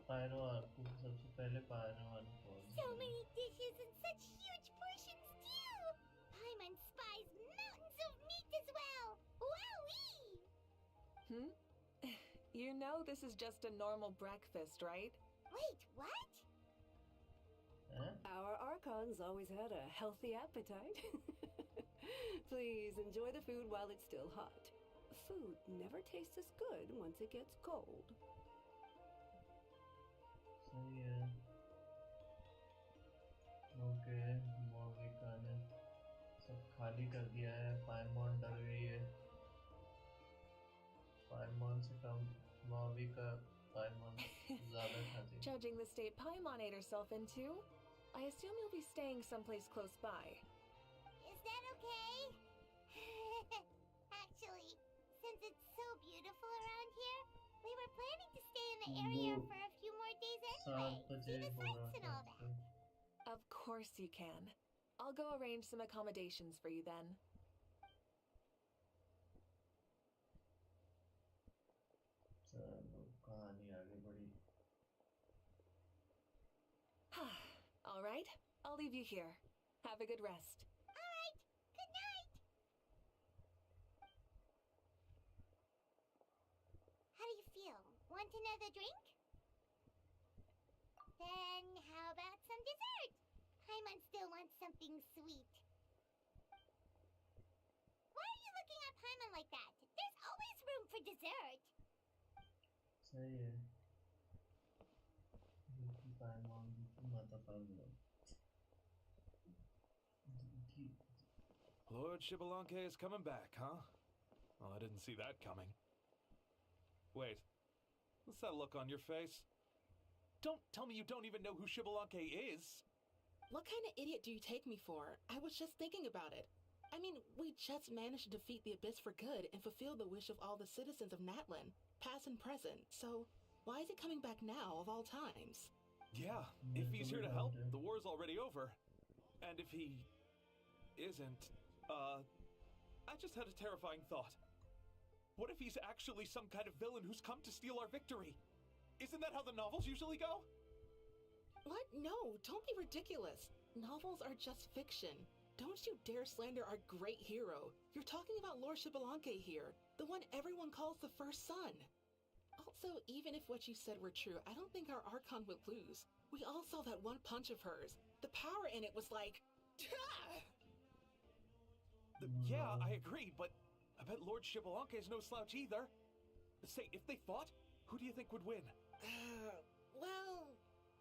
Pyro आर्को सबसे पहले pyro आर्को. So many dishes and such huge portions too! Paimon spies mountains of meat as well! Wowee! You know this is just a normal breakfast, right? Wait, what? Huh? Our Archons always had a healthy appetite. Please enjoy the food while it's still hot. Food never tastes as good once it gets cold. सही है. Okay, मोविका ने सब खाली कर दिया है. पाइमॉन डर गई है. पाइमॉन से कम मोविका पाइमॉन ज़्यादा खाती है. Judging the state Paimon ate herself into, I assume you'll be staying someplace close by. Is that okay? Actually, since it's so beautiful around here, we were planning to stay in the area वो for a few more days 7 anyway. बजे See the हो रहा sights and था all that. तो. Of course you can. I'll go arrange some accommodations for you then. चलो कहानी आगे बढ़ी. All right, I'll leave you here. Have a good rest. Alright, good night! How do you feel? Want another drink? Then how about some dessert? Paimon still wants something sweet. Why are you looking at Paimon like that? There's always room for dessert. सही है. दूसरी पाइमॉन दूसरी माता पाइमॉन. Lord Shibalanke is coming back, huh? Well, I didn't see that coming. Wait, what's that look on your face? Don't tell me you don't even know who Shibalanke is! What kind of idiot do you take me for? I was just thinking about it. I mean, we just managed to defeat the Abyss for good and fulfill the wish of all the citizens of Natlan, past and present, so why is he coming back now of all times? Yeah, if he's here to help, the war's already over. And if he isn't, I just had a terrifying thought. What if he's actually some kind of villain who's come to steal our victory? Isn't that how the novels usually go? What? No, don't be ridiculous. Novels are just fiction. Don't you dare slander our great hero. You're talking about Lord Xbalanque here, the one everyone calls the first son. Also, even if what you said were true, I don't think our Archon would lose. We all saw that one punch of hers. The power in it was like... Yeah, I agree, but I bet Lord Xbalanque is no slouch either. Say, if they fought, who do you think would win? Well,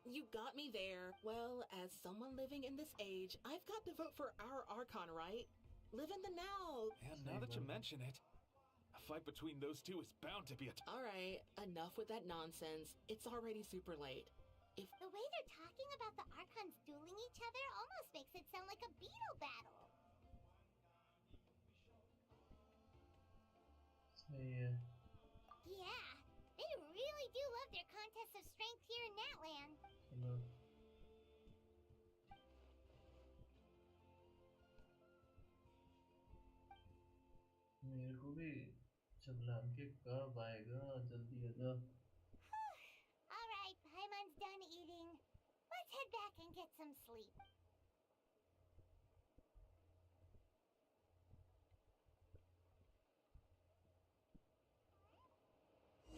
you got me there. Well, as someone living in this age, I've got to vote for our Archon, right? Live in the now. And now that you mention it, a fight between those two is bound to be a... Alright, enough with that nonsense. It's already super late. If The way they're talking about the Archons dueling each other almost makes it sound like a beetle battle. Yeah. Yeah, they really do love their contests of strength here in Natland. Hello. मेरे को भी शबलाम के कब आएगा जल्दी आजा Alright, Paimon's done eating. Let's head back and get some sleep.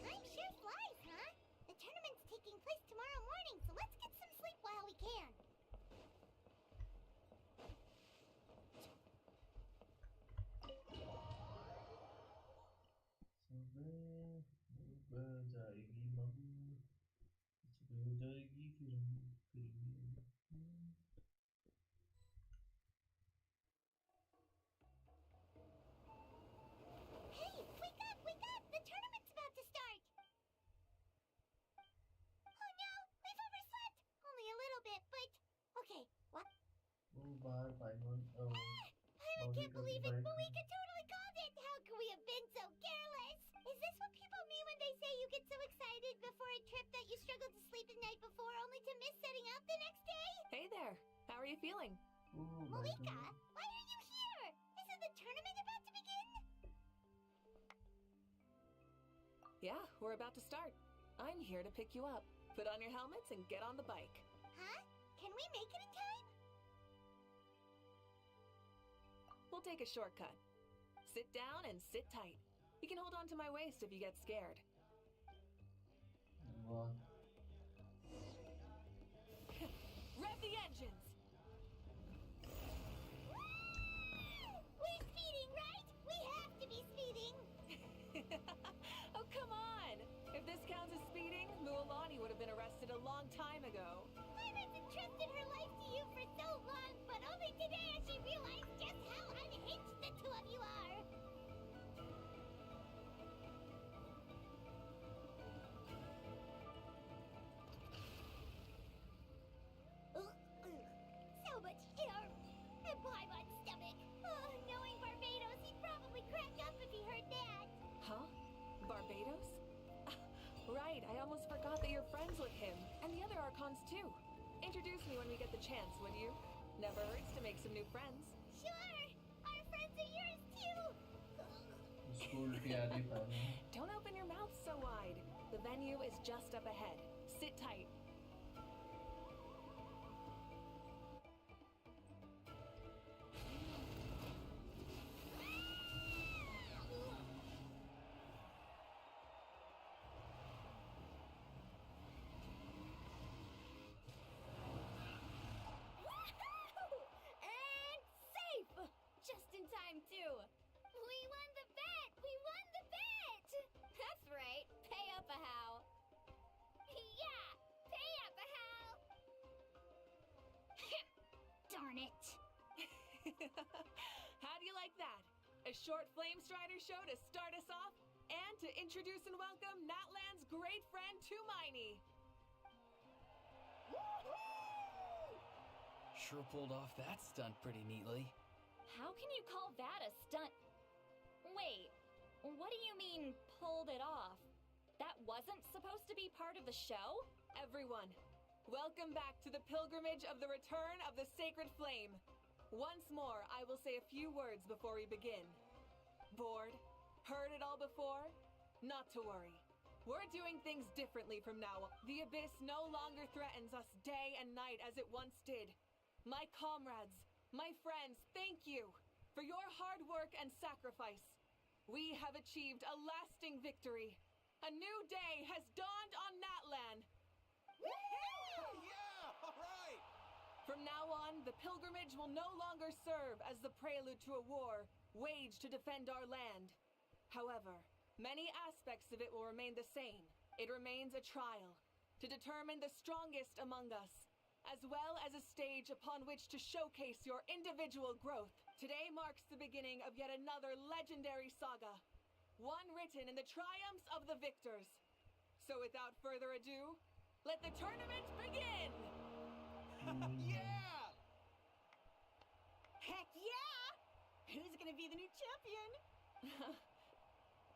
Time sure flies, huh? The tournament's taking place tomorrow morning, so let's get some sleep while we can. सुबह हो जाएगी मम्मी सुबह हो जाएगी फिर हम करेंगे Hey, wake up, wake up! The tournament's about to start! Oh no, we've overslept! Only a little bit, but... Okay, what? Oh, बाहर पाइमन I can't believe it, but we could totally called it! How could we have been so careless? Is this what people mean when they say you get so excited before a trip that you struggle to sleep the night before only to miss setting out the next day? Hey there. How are you feeling? Oh, Malika, why are you here? Isn't the tournament about to begin? Yeah, we're about to start. I'm here to pick you up. Put on your helmets and get on the bike. Huh? Can we make it in time? We'll take a shortcut. Sit down and sit tight. You can hold on to my waist if you get scared. वाह Rev the engines! We're speeding, right? We have to be speeding. Oh, come on! If this counts as speeding, Mualani would have been arrested a long time ago. Myra's entrusted her life to you for so long, but only today has she realized just how unhinged the two of you are. So much air and Paimon's stomach. Knowing Barbados, he'd probably crack up if he heard that. Huh? Barbados? Right, I almost forgot that you're friends with him, and the other Archons too. Introduce me when we get the chance, would you? Never hurts to make some new friends. Sure, our friends are yours too. School की यादें पानी Don't open your mouth so wide. The venue is just up ahead. Sit tight. And safe! Just in time, too. We won the bet! We won the bet! That's right. Pay up a how. Yeah! Pay up a how! Darn it! How do you like that? A short Flame Strider show to start us off, and to introduce and welcome Natland's great friend Tumaini. Sure pulled off that stunt pretty neatly. How can you call that a stunt? Wait, what do you mean, pulled it off? That wasn't supposed to be part of the show? Everyone, welcome back to the pilgrimage of the return of the sacred flame. Once more, I will say a few words before we begin. Bored? Heard it all before? Not to worry. We're doing things differently from now on. The Abyss no longer threatens us day and night as it once did. My comrades, my friends, thank you for your hard work and sacrifice. We have achieved a lasting victory. A new day has dawned on Natlan. Yeah! All right! From now on, the pilgrimage will no longer serve as the prelude to a war waged to defend our land. However, many aspects of it will remain the same. It remains a trial to determine the strongest among us, as well as a stage upon which to showcase your individual growth. Today marks the beginning of yet another legendary saga, one written in the triumphs of the victors. So without further ado, let the tournament begin! Yeah! Heck yeah! Who's gonna be the new champion?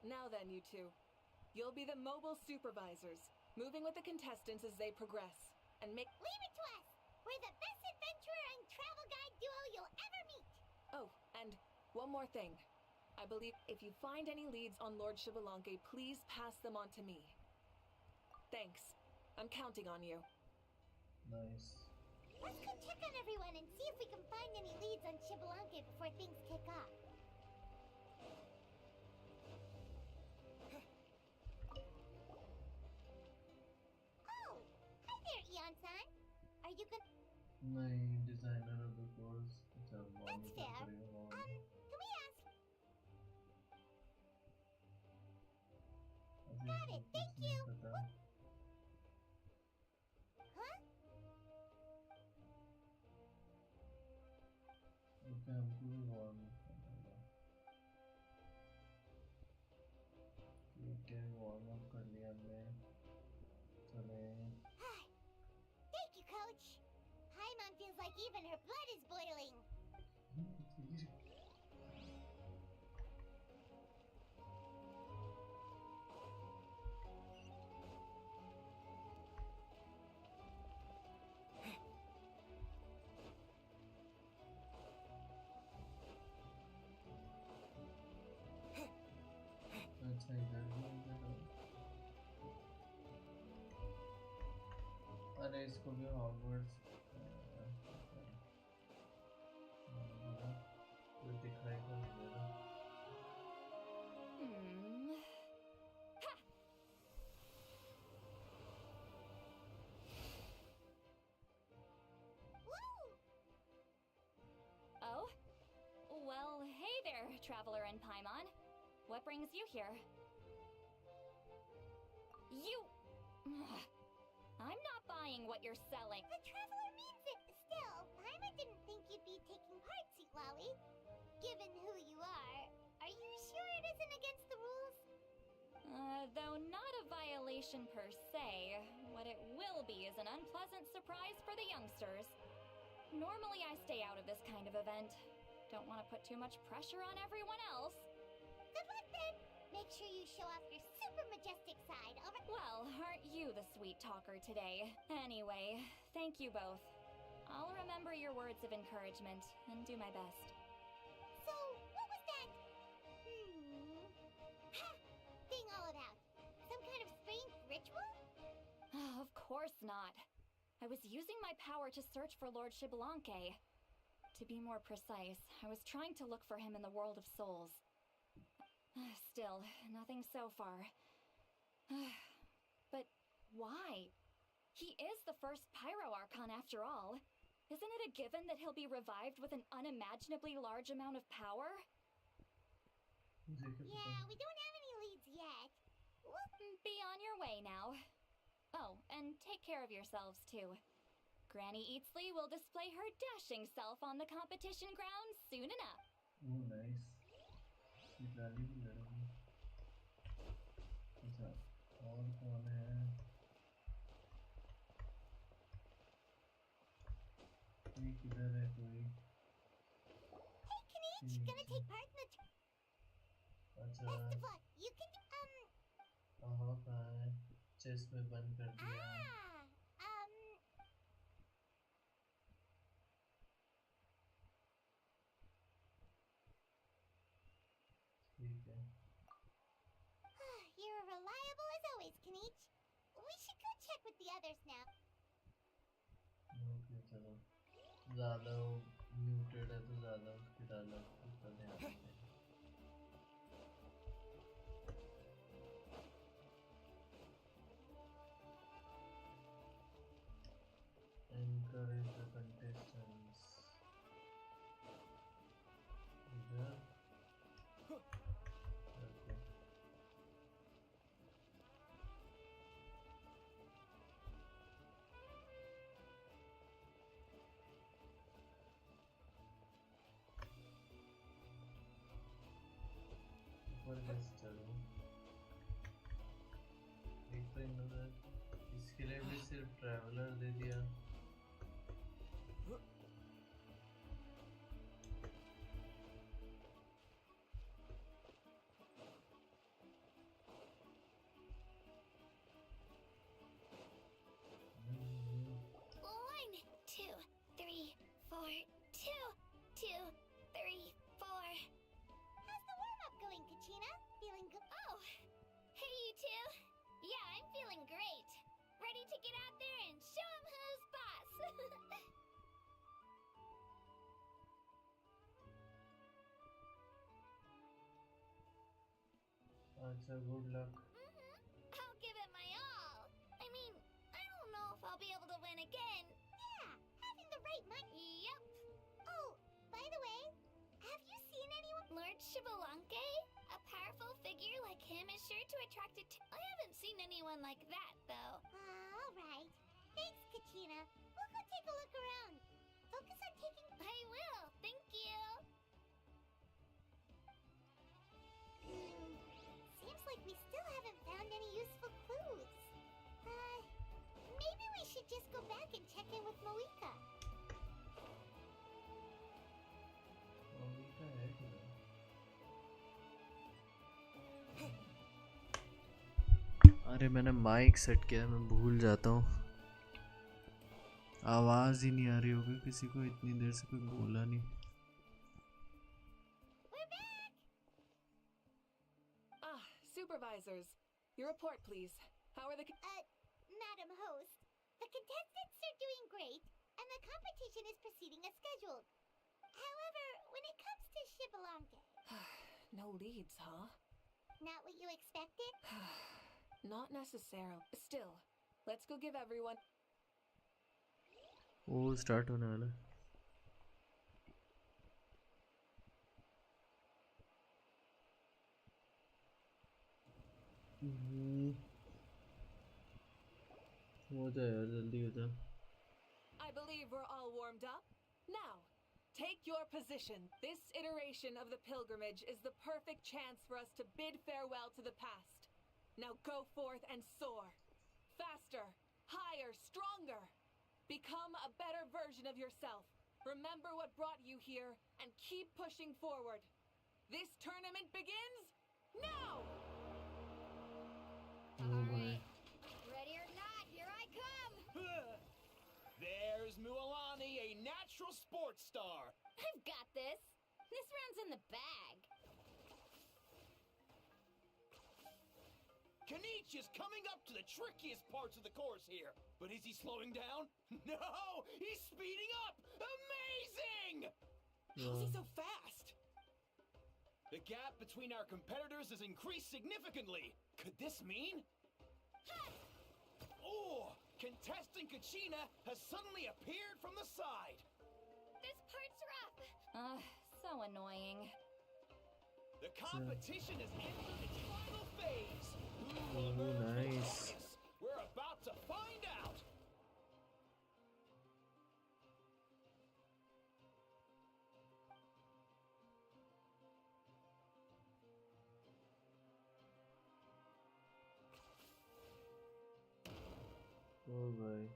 Now then, you two. You'll be the mobile supervisors, moving with the contestants as they progress, and make— Leave it to us! We're the best adventurer and travel guide duo you'll ever meet! Oh, and one more thing. I believe if you find any leads on Lord Xbalanque, please pass them on to me. Thanks. I'm counting on you. Nice. Let's go check on everyone and see if we can find any leads on Xbalanque before things kick off. Oh! Hi there, Eon-san! Are you gonna— नहीं designer of the course अच्छा That's fair. Can we ask— Got it, thank you! Huh? Okay हमको भी warm करना होगा ठीक है warm up कर लिया हमने चले Thank you, Coach! Paimon feels like even her blood is boiling! अच्छा इधर भी अरे इसको भी हॉगवर्ट्स कोई दिखाई तो नहीं दे रहा Oh? Well, hey there, Traveler and Paimon. What brings you here? You... I'm not buying what you're selling. The Traveler means it! Still, Paimon didn't think you'd be taking part, Sweet Lolly. Given who you are you sure it isn't against the rules? Though not a violation per se, what it will be is an unpleasant surprise for the youngsters. Normally I stay out of this kind of event. Don't want to put too much pressure on everyone else. Good luck then! Make sure you show off your super majestic side over— Well, aren't you the sweet talker today? Anyway, thank you both. I'll remember your words of encouragement and do my best. So, what was that? Ha! Thing all about? Some kind of strange ritual? Of course not. I was using my power to search for Lord Xbalanque. To be more precise, I was trying to look for him in the world of souls. Still, nothing so far. But why? He is the first Pyro Archon after all. Isn't it a given that he'll be revived with an unimaginably large amount of power? Yeah, we don't have any leads yet. Be on your way now. Oh, and take care of yourselves too. Granny Eatsley will display her dashing self on the competition grounds soon enough. Oh, nice. ये गाली भी लड़ेगी अच्छा और कौन है ये किधर है कोई Hey, Kanich! Gonna take part in the अच्छा Best of luck! You can, कहाँ है चेस में बंद कर दिया ठीक go check with the others now. Okay चलो ज़्यादा म्यूटेड है तो ज़्यादा उसकी डायलॉग ऊपर ध्यान दें encourage the contestants इधर ओके ऊपर कैसे चलूं एक तो इन्होंने इसके लिए भी सिर्फ ट्रैवलर दे दिया One, two, three, four. Two, two, three, four. How's the warm-up going, Kachina? Feeling good? Oh, hey, you two. Yeah, I'm feeling great. Ready to get out there and show 'em who's boss. अच्छा good luck I'll give it my all. I mean, I don't know if I'll be able to win again. Yeah, having the right mind. Yep. Oh, by the way, have you seen anyone? Lord Shibalanke? A powerful figure like him is sure to attract I haven't seen anyone like that, though. All right. Thanks, Kachina. We'll go take a look around. Focus on taking... I will. Thank you. Seems like we still haven't found any useful clues. Maybe we should just go back and check in with Moika. Monica है किधर अरे मैंने mic set किया मैं भूल जाता हूँ आवाज ही नहीं आ रही होगी किसी को इतनी देर से कोई बोला नहीं Supervisors, your report, please. How are the... Madam Host, the contestants are doing great, and the competition is proceeding as scheduled. However, when it comes to Shibalanke... No leads, huh? Not what you expected? Not necessarily. Still, let's go give everyone... वो start होने वाला है हो जाए यार जल्दी हो जा I believe we're all warmed up. Now, take your position. This iteration of the pilgrimage is the perfect chance for us to bid farewell to the past. Now go forth and soar. Faster, higher, stronger. Become a better version of yourself. Remember what brought you here and keep pushing forward. This tournament begins now! Alright. Ready or not, here I come! There's Mualani, a natural sports star. I've got this. This round's in the bag. Kanich is coming up to the trickiest parts of the course here. But is he slowing down? No! He's speeding up! Amazing! How's he so fast? The gap between our competitors has increased significantly. Could this mean? Oh! Contestant Kachina has suddenly appeared from the side. This part's rough. So annoying. The competition has entered its final phase. Who will Oh, emerge nice. victorious? We're about to find out. ओ भाई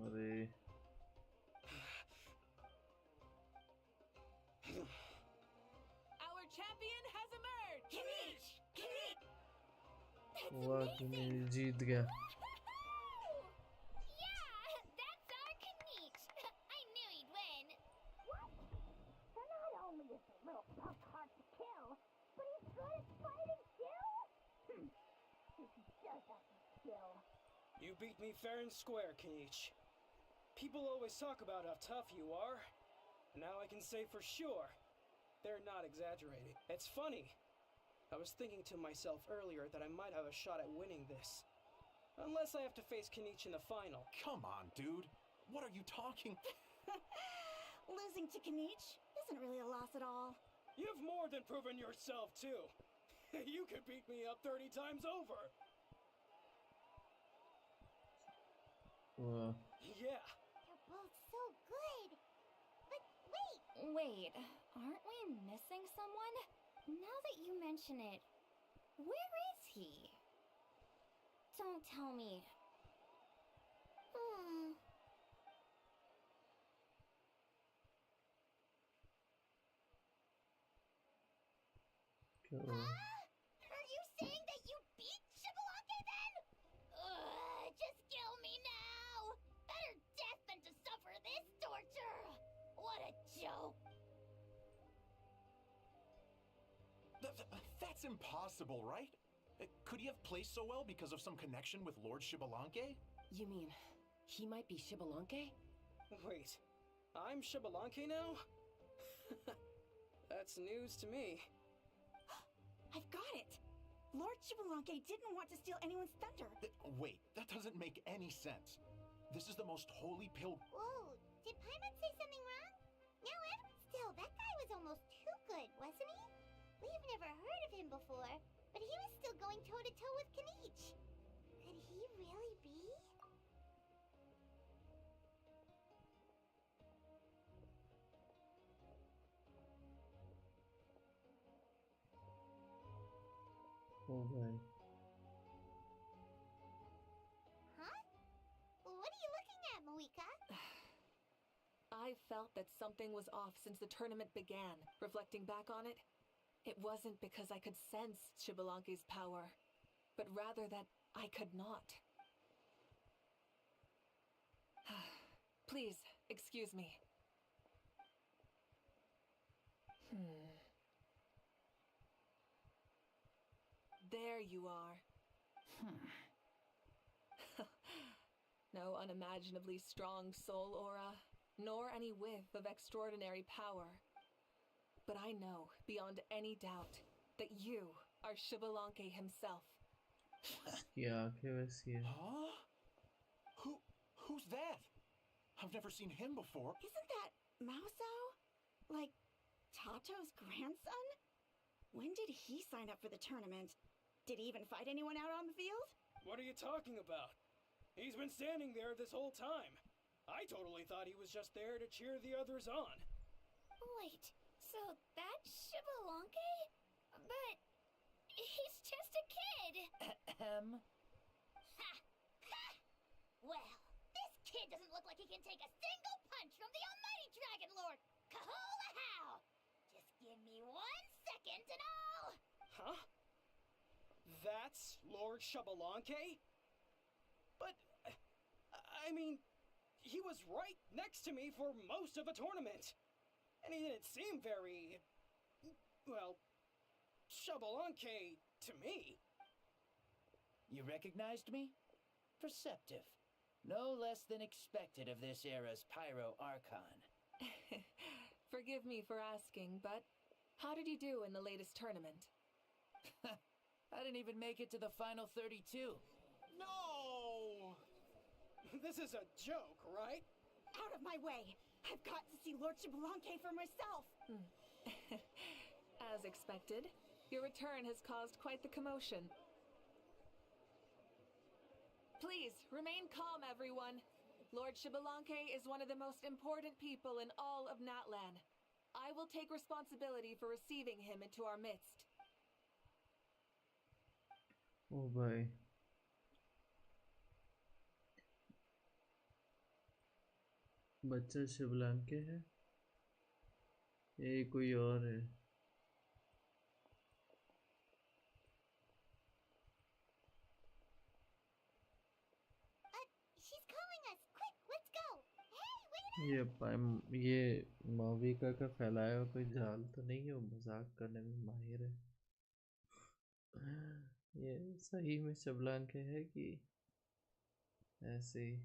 अरे Our champion has emerged! Kanich! Kanich! That's वाह amazing! तूने जीत गया Yeah, that's our Kanich. I knew he'd win. What? They're not only a You beat me fair and square, Kenichi. People always talk about how tough you are. Now I can say for sure, they're not exaggerating. It's funny. I was thinking to myself earlier that I might have a shot at winning this. Unless I have to face Kenichi in the final. Come on, dude. What are you talking? Losing to Kenichi isn't really a loss at all. You've more than proven yourself, too. You could beat me up 30 times over. Yeah. You're both so good. But wait. Wait, aren't we missing someone? Now that you mention it, where is he? Don't tell me. Huh? Are you saying that you beat Shibalake then? Just kill me now! Better death than to suffer this torture! What a joke! That's impossible, right? Could he have placed so well because of some connection with Lord Shibalanke? You mean, he might be Shibalanke? Wait, I'm Shibalanke now? That's news to me. I've got it! Lord Shibalanke didn't want to steal anyone's thunder. Wait, that doesn't make any sense. This is the most holy pill. Whoa, did Paimon say something wrong? No, still, that guy was almost too good, wasn't he? We've never heard of him before, but he was still going toe-to-toe with Kenichi. Could he really be? Oh boy. Huh? What are you looking at, Moika? I felt that something was off since the tournament began. Reflecting back on it, it wasn't because I could sense Shibalanke's power, but rather that I could not. Please, excuse me. There you are. No unimaginably strong soul aura, nor any whiff of extraordinary power. But I know, beyond any doubt, that you are Shibalanke himself. Huh? Who's that? I've never seen him before. Isn't that Maosao? Like, Tato's grandson? When did he sign up for the tournament? Did he even fight anyone out on the field? What are you talking about? He's been standing there this whole time. I totally thought he was just there to cheer the others on. Wait, so that's Shibalanke? But he's just a kid. Ha! Ha! Well, this kid doesn't look like he can take a single punch from the almighty Dragon Lord! Kahola how! Just give me 1 second and I'll... Huh? That's Lord Shibalanke? But, I mean, he was right next to me for most of the tournament. And he didn't seem very, well, Shibalanke to me. You recognized me? Perceptive. No less than expected of this era's Pyro Archon. Forgive me for asking, but how did you do in the latest tournament? I didn't even make it to the final 32. No! This is a joke, right? Out of my way! I've got to see Lord Shibalanke for myself! As expected, your return has caused quite the commotion. Please, remain calm, everyone. Lord Shibalanke is one of the most important people in all of Natlan. I will take responsibility for receiving him into our midst. Oh boy. बच्चा शिवलांके है ये कोई और है She's calling us! Quick, let's go! Hey, wait ये माविका का फैलाया हुआ कोई जाल तो नहीं है वो मजाक करने में माहिर है ये सही में शिवलांके है कि ऐसे ही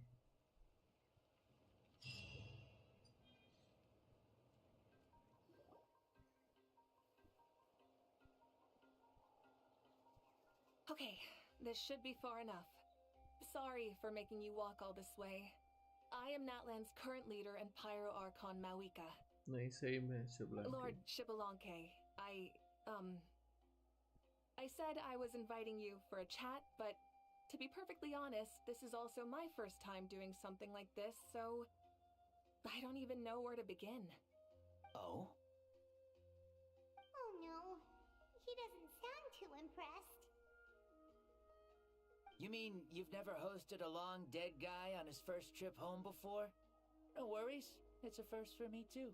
Okay, this should be far enough. Sorry for making you walk all this way. I am Natlan's current leader and Pyro Archon Mawika. नहीं सही में Shibalanke. Lord Shibalanke, I said I was inviting you for a chat, but to be perfectly honest, this is also my first time doing something like this, so I don't even know where to begin. Oh? Oh no, he doesn't sound too impressed. You mean you've never hosted a long dead guy on his first trip home before? No worries, it's a first for me too.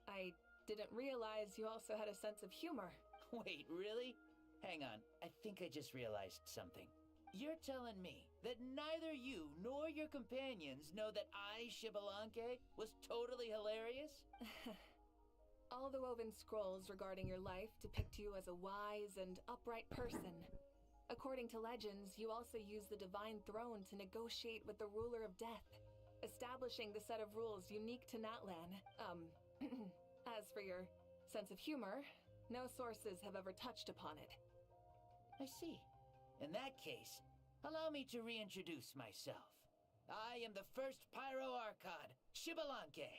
I didn't realize you also had a sense of humor. Wait, really? Hang on, I think I just realized something. You're telling me that neither you nor your companions know that I, Shibalanke, was totally hilarious? All the woven scrolls regarding your life depict you as a wise and upright person. According to legends, you also use the divine throne to negotiate with the ruler of death, establishing the set of rules unique to Natlan. As for your sense of humor, no sources have ever touched upon it. I see. In that case, allow me to reintroduce myself. I am the first Pyro Archon, Shibalanke.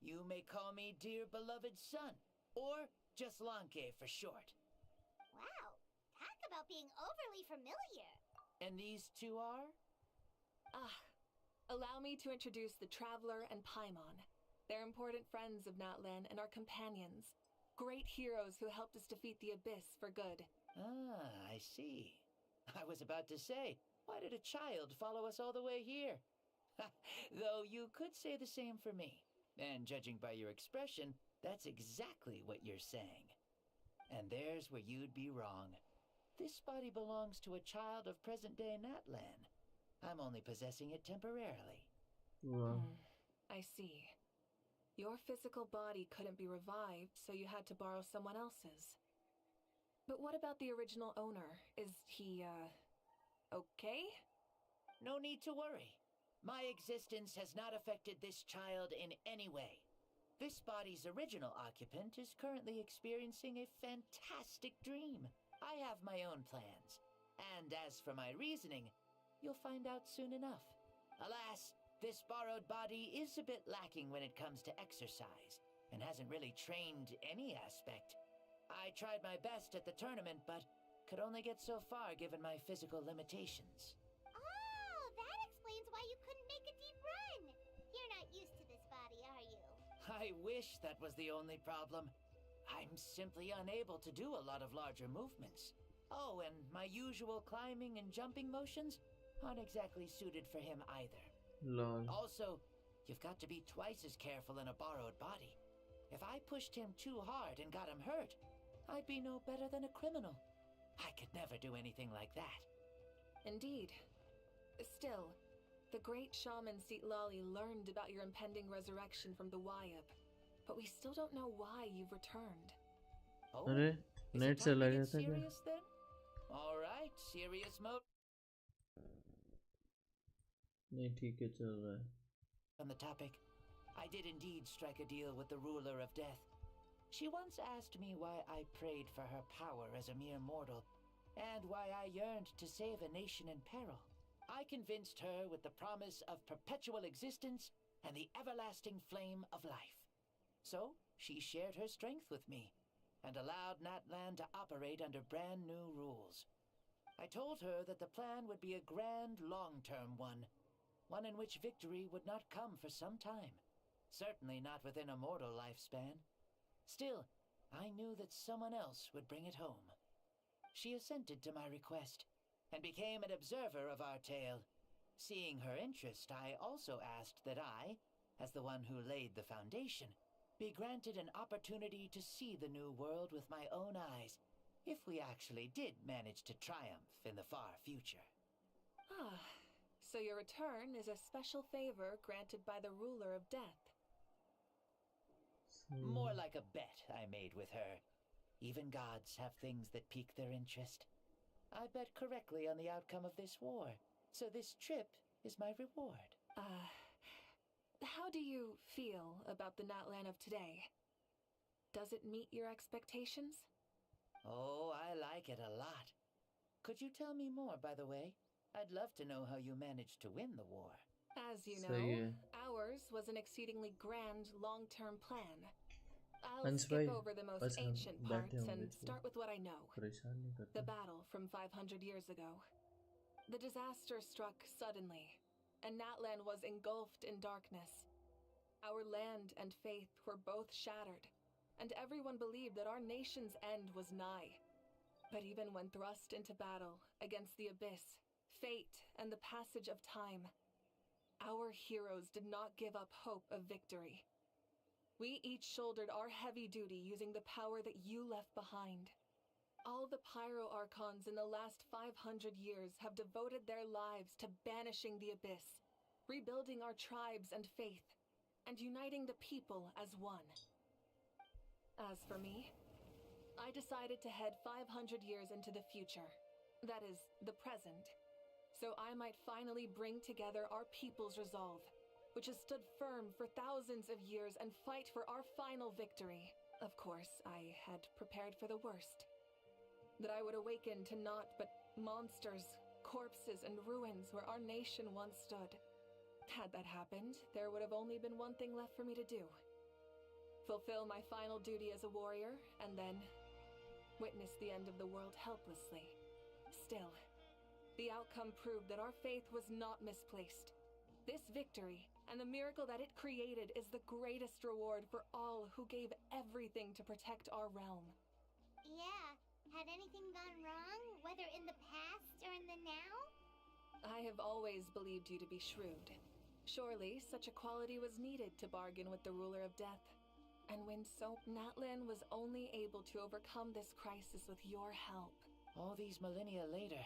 You may call me dear beloved son, or just Lanke for short. Wow, talk about being overly familiar. And these two are? Allow me to introduce the Traveler and Paimon. They're important friends of Natlan and our companions. Great heroes who helped us defeat the Abyss for good. Ah, I see. I was about to say, why did a child follow us all the way here? Though you could say the same for me. And judging by your expression, that's exactly what you're saying. And there's where you'd be wrong. This body belongs to a child of present-day Natlan. I'm only possessing it temporarily. Wow. I see. Your physical body couldn't be revived, so you had to borrow someone else's. But what about the original owner? Is he, okay? No need to worry. My existence has not affected this child in any way. This body's original occupant is currently experiencing a fantastic dream. I have my own plans. And as for my reasoning, you'll find out soon enough. Alas, this borrowed body is a bit lacking when it comes to exercise, and hasn't really trained any aspect. I tried my best at the tournament, but could only get so far given my physical limitations. Oh, that explains why you couldn't make a deep run. You're not used to this body, are you? I wish that was the only problem. I'm simply unable to do a lot of larger movements. Oh, and my usual climbing and jumping motions aren't exactly suited for him either. Lol. Also, you've got to be twice as careful in a borrowed body. If I pushed him too hard and got him hurt, I'd be no better than a criminal. I could never do anything like that. Indeed. Still, the great shaman Seatlali learned about your impending resurrection from the Wayab, but we still don't know why you've returned. Oh, अरे net चला गया था क्या? serious then? All right, serious mode. नहीं ठीक है चल रहा है. On the topic, I did indeed strike a deal with the ruler of death. She once asked me why I prayed for her power as a mere mortal, and why I yearned to save a nation in peril. I convinced her with the promise of perpetual existence and the everlasting flame of life. So, she shared her strength with me, and allowed Natlan to operate under brand new rules. I told her that the plan would be a grand, long-term one in which victory would not come for some time. Certainly not within a mortal lifespan. Still, I knew that someone else would bring it home. She assented to my request, and became an observer of our tale. Seeing her interest, I also asked that I, as the one who laid the foundation, be granted an opportunity to see the new world with my own eyes, if we actually did manage to triumph in the far future. So your return is a special favor granted by the ruler of death. More like a bet I made with her. Even gods have things that pique their interest. I bet correctly on the outcome of this war, so this trip is my reward. How do you feel about the Natlan of today? Does it meet your expectations? Oh, I like it a lot. Could you tell me more, by the way? I'd love to know how you managed to win the war. As you know, ours was an exceedingly grand, long-term plan. I'll skip over the most ancient parts and start with what I know. The battle from 500 years ago. The disaster struck suddenly, and Natlan was engulfed in darkness. Our land and faith were both shattered, and everyone believed that our nation's end was nigh. But even when thrust into battle against the abyss, fate, and the passage of time, our heroes did not give up hope of victory. We each shouldered our heavy duty using the power that you left behind. All the Pyro Archons in the last 500 years have devoted their lives to banishing the abyss, rebuilding our tribes and faith, and uniting the people as one. As for me, I decided to head 500 years into the future, that is, the present, so I might finally bring together our people's resolve, which has stood firm for thousands of years, and fight for our final victory. Of course, I had prepared for the worst. That I would awaken to naught but monsters, corpses, and ruins where our nation once stood. Had that happened, there would have only been one thing left for me to do. Fulfill my final duty as a warrior, and then witness the end of the world helplessly. Still, the outcome proved that our faith was not misplaced. This victory, and the miracle that it created, is the greatest reward for all who gave everything to protect our realm. Yeah, had anything gone wrong, whether in the past or in the now? I have always believed you to be shrewd. Surely, such a quality was needed to bargain with the ruler of death. And when so, Natlan was only able to overcome this crisis with your help. All these millennia later,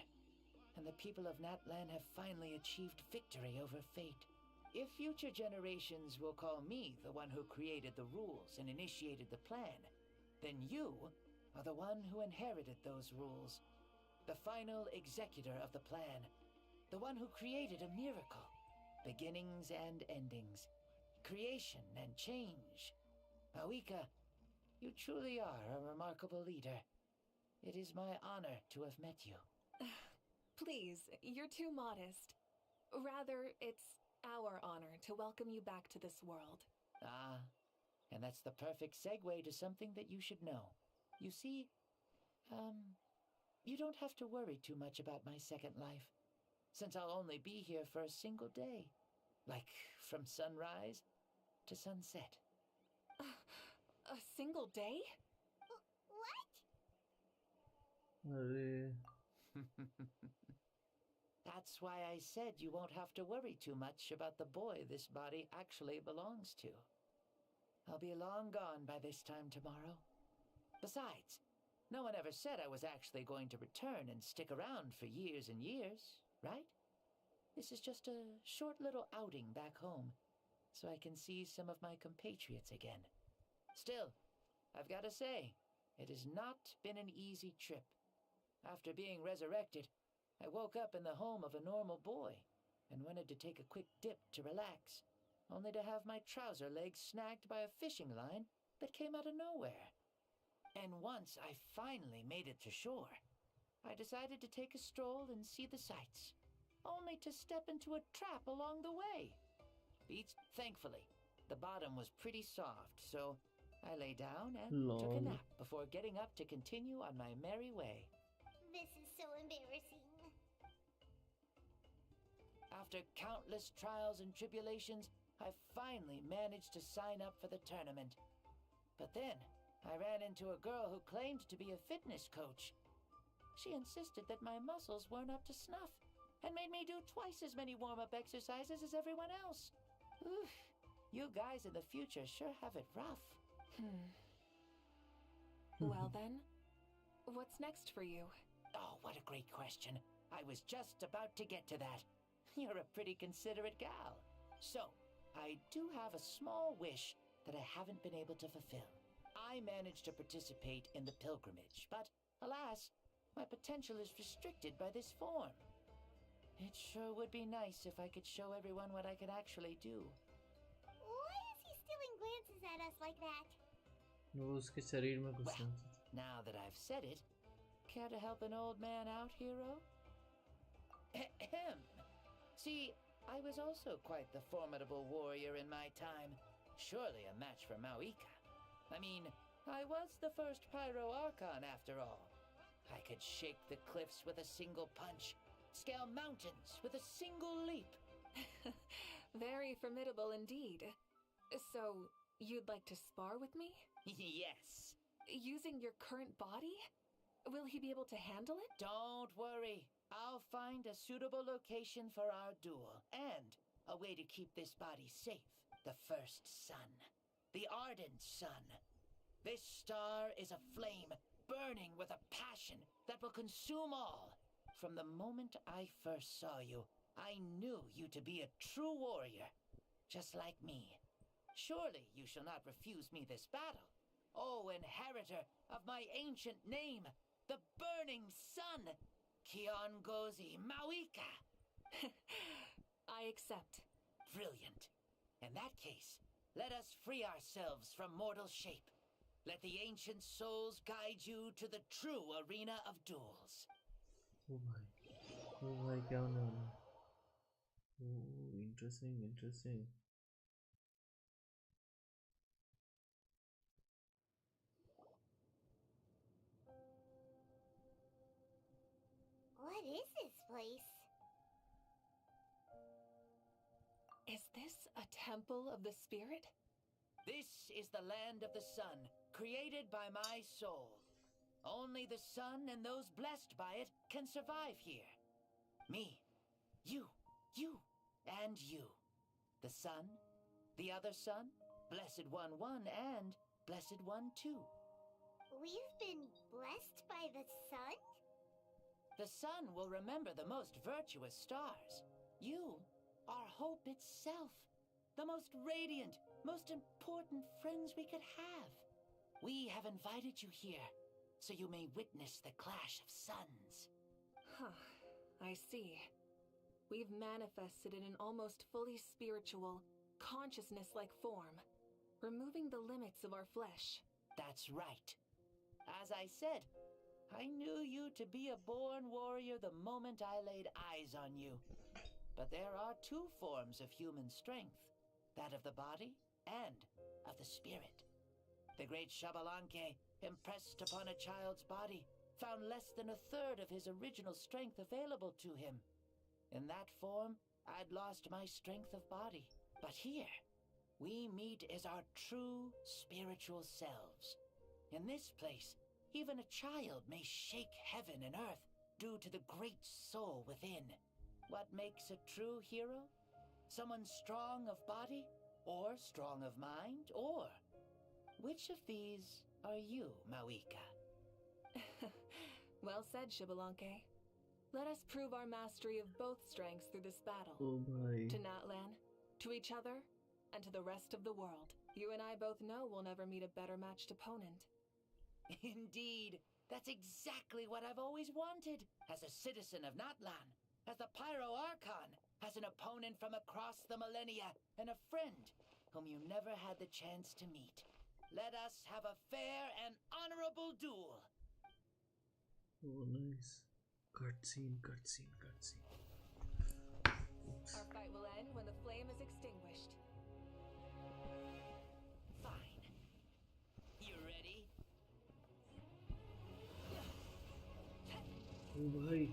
and the people of Natlan have finally achieved victory over fate. If future generations will call me the one who created the rules and initiated the plan, then you are the one who inherited those rules. The final executor of the plan. The one who created a miracle. Beginnings and endings. Creation and change. Mawika, you truly are a remarkable leader. It is my honor to have met you. Please, you're too modest. Rather, it's our honor to welcome you back to this world. Ah, and that's the perfect segue to something that you should know. You see, you don't have to worry too much about my second life, since I'll only be here for a single day. Like, from sunrise to sunset. A single day? What? That's why I said you won't have to worry too much about the boy this body actually belongs to. I'll be long gone by this time tomorrow. Besides, no one ever said I was actually going to return and stick around for years and years, right? This is just a short little outing back home, so I can see some of my compatriots again. Still, I've got to say, it has not been an easy trip. After being resurrected, I woke up in the home of a normal boy and wanted to take a quick dip to relax, only to have my trouser legs snagged by a fishing line that came out of nowhere. And once I finally made it to shore, I decided to take a stroll and see the sights, only to step into a trap along the way. Thankfully, the bottom was pretty soft, so I lay down and took a nap before getting up to continue on my merry way. This is so embarrassing. After countless trials and tribulations, I finally managed to sign up for the tournament. But then, I ran into a girl who claimed to be a fitness coach. She insisted that my muscles weren't up to snuff, and made me do twice as many warm-up exercises as everyone else. Oof, you guys in the future sure have it rough. Well then, what's next for you? Oh, what a great question. I was just about to get to that. You're a pretty considerate gal. So, I do have a small wish that I haven't been able to fulfill. I managed to participate in the pilgrimage, but alas, my potential is restricted by this form. It sure would be nice if I could show everyone what I could actually do. Why is he stealing glances at us like that? वो उसके शरीर में घुस Well, now that I've said it, care to help an old man out, hero? Ahem. See, I was also quite the formidable warrior in my time. Surely a match for Mauika. I mean, I was the first Pyro Archon after all. I could shake the cliffs with a single punch, scale mountains with a single leap. Very formidable indeed. So, you'd like to spar with me? Yes. Using your current body? Will he be able to handle it? Don't worry. I'll find a suitable location for our duel, and a way to keep this body safe. The first sun. The ardent sun. This star is a flame, burning with a passion that will consume all. From the moment I first saw you, I knew you to be a true warrior, just like me. Surely you shall not refuse me this battle, O inheritor of my ancient name, the burning sun, Kiongozi Mauika. I accept. Brilliant. In that case, let us free ourselves from mortal shape. Let the ancient souls guide you to the true arena of duels. Oh my, क्या होने वाला है? Oh, interesting. What is this place? Is this a temple of the spirit? This is the land of the sun, created by my soul. Only the sun and those blessed by it can survive here. Me, you, and you. The sun, the other sun, Blessed One 1, and Blessed One 2. We've been blessed by the sun? The sun will remember the most virtuous stars. You are hope itself. The most radiant, most important friends we could have. We have invited you here, so you may witness the clash of suns. Huh, I see. We've manifested in an almost fully spiritual, consciousness-like form, removing the limits of our flesh. That's right. As I said, I knew you to be a born warrior the moment I laid eyes on you. But there are two forms of human strength, that of the body and of the spirit. The great Xbalanque, impressed upon a child's body, found less than a third of his original strength available to him. In that form, I'd lost my strength of body. But here, we meet as our true spiritual selves. In this place, even a child may shake heaven and earth due to the great soul within. What makes a true hero? Someone strong of body, or strong of mind, or... Which of these are you, Mauika? Well said, Xbalanque. Let us prove our mastery of both strengths through this battle. Oh my. To Natlan, to each other, and to the rest of the world. You and I both know we'll never meet a better matched opponent. Indeed. That's exactly what I've always wanted. As a citizen of Natlan, as the Pyro Archon, as an opponent from across the millennia, and a friend whom you never had the chance to meet. Let us have a fair and honorable duel. Oh, nice. Cutscene. Our fight will end when the flame is extinguished. Fine. You ready? Oh my.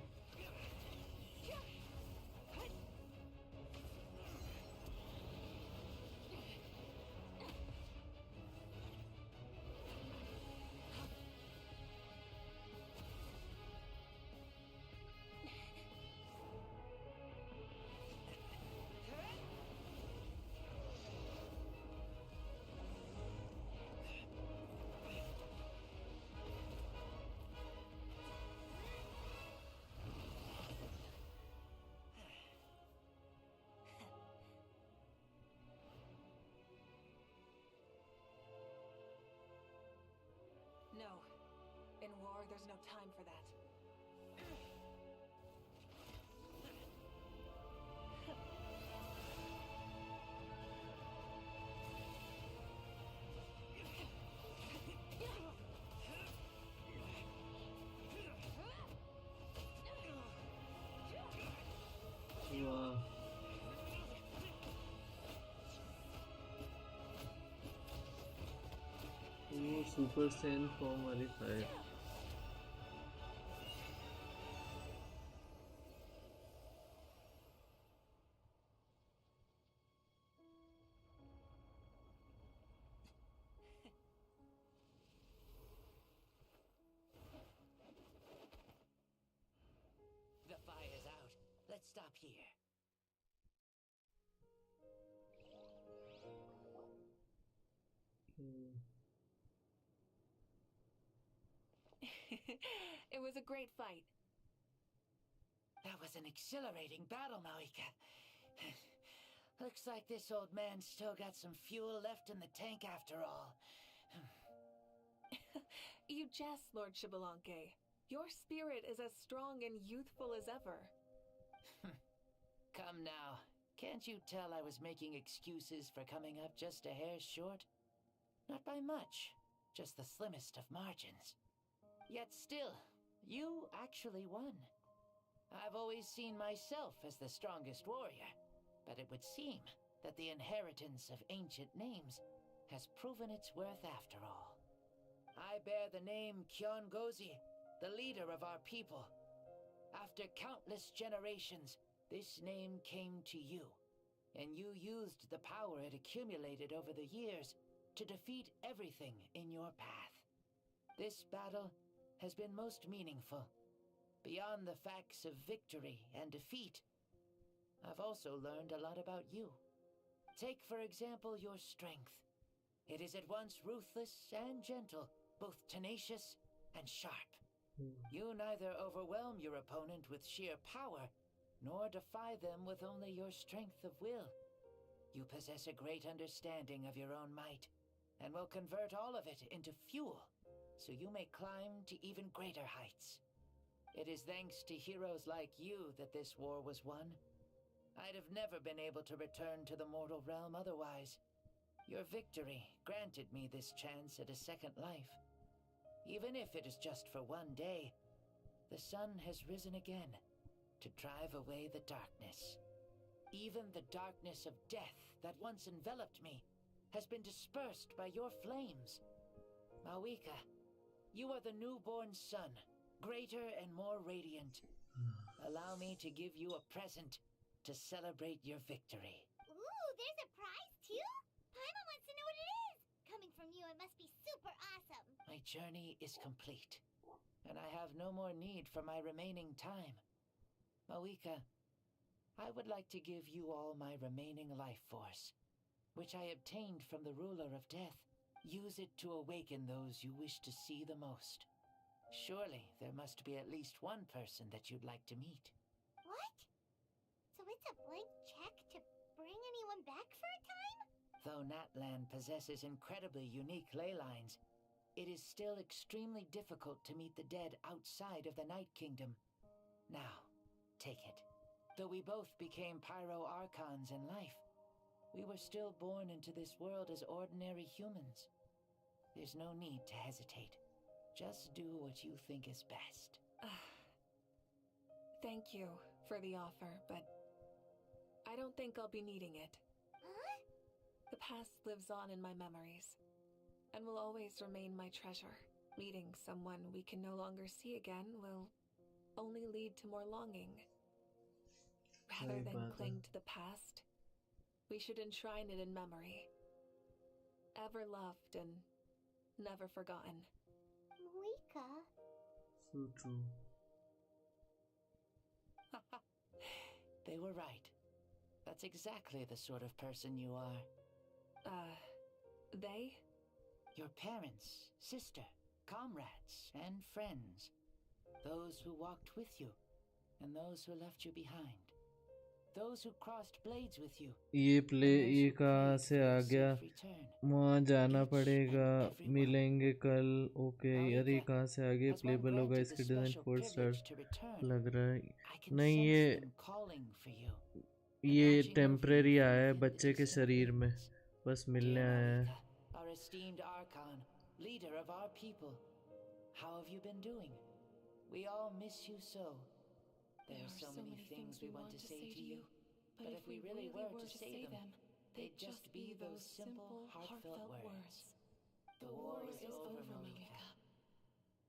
No. In war, there's no time for that. Super San form वाली fire The fire's out. Let's stop here. It was a great fight. That was an exhilarating battle, Maika. Looks like this old man's still got some fuel left in the tank after all. You jest, Lord Xbalanque. Your spirit is as strong and youthful as ever. Come now. Can't you tell I was making excuses for coming up just a hair short? Not by much, just the slimmest of margins. Yet still, you actually won. I've always seen myself as the strongest warrior, but it would seem that the inheritance of ancient names has proven its worth after all. I bear the name Kiongozi, the leader of our people. After countless generations, this name came to you, and you used the power it accumulated over the years to defeat everything in your path. This battle has been most meaningful. Beyond the facts of victory and defeat, I've also learned a lot about you. Take, for example, your strength. It is at once ruthless and gentle, both tenacious and sharp. You neither overwhelm your opponent with sheer power, nor defy them with only your strength of will. You possess a great understanding of your own might, and will convert all of it into fuel, so you may climb to even greater heights. It is thanks to heroes like you that this war was won. I'd have never been able to return to the mortal realm otherwise. Your victory granted me this chance at a second life. Even if it is just for one day, the sun has risen again to drive away the darkness. Even the darkness of death that once enveloped me has been dispersed by your flames. Mawika, you are the newborn sun, greater and more radiant. Allow me to give you a present to celebrate your victory. Ooh, there's a prize too? Paimon wants to know what it is! Coming from you, it must be super awesome! My journey is complete, and I have no more need for my remaining time. Mawika, I would like to give you all my remaining life force, which I obtained from the ruler of death. Use it to awaken those you wish to see the most. Surely there must be at least one person that you'd like to meet. What? So it's a blank check to bring anyone back for a time? Though Natlan possesses incredibly unique ley lines, it is still extremely difficult to meet the dead outside of the Night Kingdom. Now, take it. Though we both became Pyro-Archons in life, we were still born into this world as ordinary humans. There's no need to hesitate. Just do what you think is best. Thank you for the offer, but I don't think I'll be needing it. Huh? The past lives on in my memories, and will always remain my treasure. Meeting someone we can no longer see again will only lead to more longing. Rather than cling to the past, we should enshrine it in memory. Ever loved and never forgotten. Mawika. So true. They were right. That's exactly the sort of person you are. They? Your parents, sister, comrades, and friends. Those who walked with you, and those who left you behind. Those who crossed blades with you. ये कहाँ से आ गया? वहाँ जाना पड़ेगा. मिलेंगे कल. Okay यार ये कहाँ से आ गया? प्लेबल होगा. इसके डिजाइन 4 स्टार लग रहा है. नहीं ये टेम्परेरी आया है बच्चे के शरीर में. बस मिलने आया है. Our esteemed Archon, leader of our people. How have you been doing? We all miss you so. There are so many things we want to say to you, but if we really were to say them, they'd just be those simple, heartfelt words. The war is over, Malika.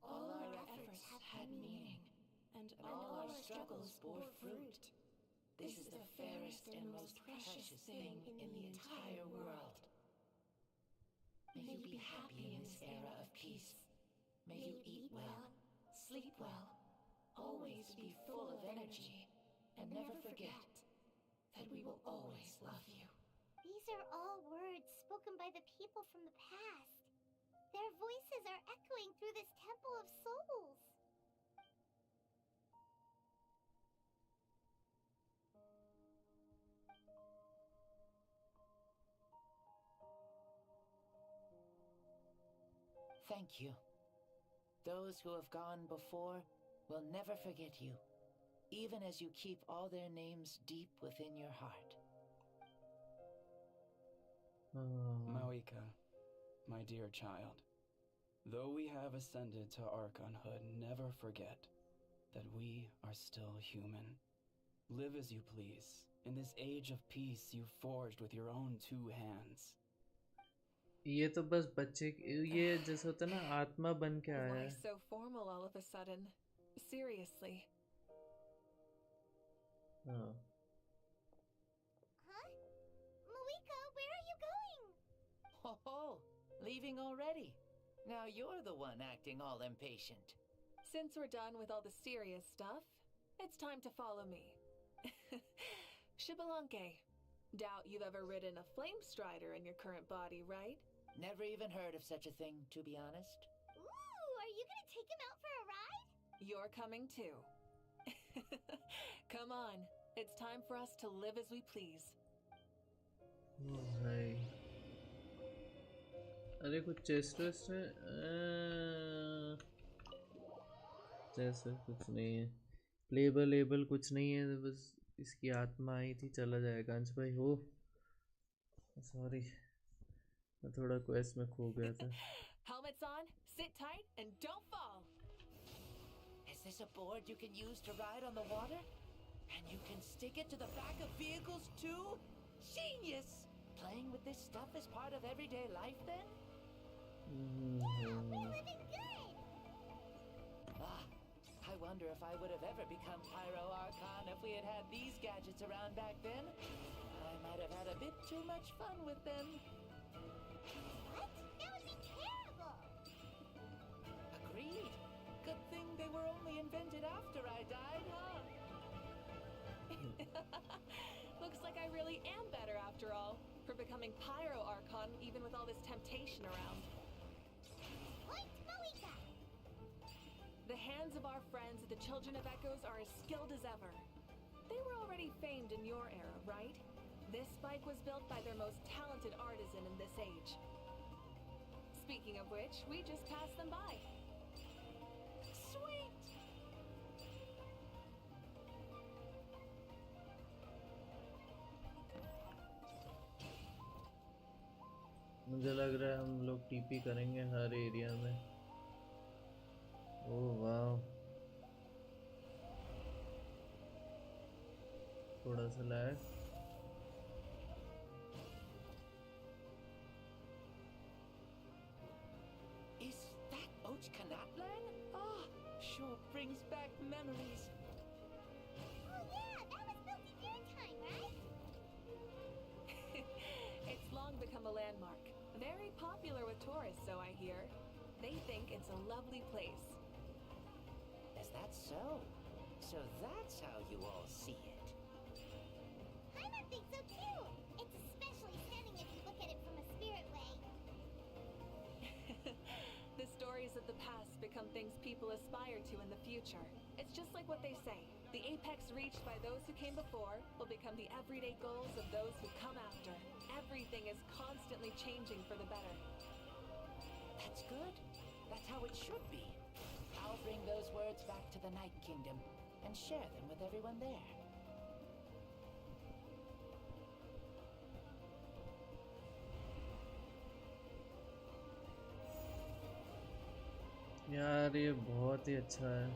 All our efforts had meaning, and all our struggles bore fruit. This is the fairest and most precious thing in the entire world. May you be happy in this era of peace. May you eat well, sleep well, always be full of energy, and never forget that we will always love you. These are all words spoken by the people from the past. Their voices are echoing through this Temple of Souls. Thank you. Those who have gone before will never forget you, even as you keep all their names deep within your heart. Mawika, my dear child, though we have ascended to Archonhood, never forget that we are still human. Live as you please, in this age of peace you forged with your own two hands. ये तो बस बच्चे ये जैसे होता ना आत्मा बन के आया Why है. so formal all of a sudden? Seriously. हाँ. Huh? Malika, where are you going? Oh, leaving already? Now you're the one acting all impatient. Since we're done with all the serious stuff, it's time to follow me. Shibalanke, doubt you've ever ridden a flame strider in your current body, right? Never even heard of such a thing, to be honest. Ooh, are you gonna take him out for a ride? You're coming too. Come on, it's time for us to live as we please. Oh, भाई. अरे कुछ chest waste है? Chest कुछ नहीं है. Label कुछ नहीं है. बस इसकी आत्मा आई थी, चला जाएगा. अंश भाई हो. सॉरी. मैं थोड़ा क्वेस्ट में खो गया था. Helmets on, sit tight, and don't fall. Is this a board you can use to ride on the water? And you can stick it to the back of vehicles too? Genius! Playing with this stuff is part of everyday life then? Yeah, we're living good! I wonder if I would have ever become Pyro Archon if we had had these gadgets around back then. I might have had a bit too much fun with them. What? That would be terrible! Agreed. Good thing they were only invented after I died, huh? Looks like I really am better after all, for becoming Pyro Archon even with all this temptation around. Point, Malika! The hands of our friends at the Children of Echoes are as skilled as ever. They were already famed in your era, right? This bike was built by their most talented artisan in this age. Speaking of which, we just passed them by. Sweet! मुझे लग रहा है हम लोग TP करेंगे हर area में. ओह वाह. थोड़ा सा lag. Is that Ochkanatlan? Sure brings back memories. Oh yeah, that was built in your time, right? It's long become a landmark. Very popular with tourists, so I hear. They think it's a lovely place. Is that so? So that's how you all see it. Paimon thinks so too! It's especially stunning if you look at it from a spirit way. The stories of the past become things people aspire to in the future. It's just like what they say. The apex reached by those who came before will become the everyday goals of those who come after. Everything is constantly changing for the better. That's good. That's how it should be. I'll bring those words back to the Night Kingdom and share them with everyone there. यार ये बहुत ही अच्छा है.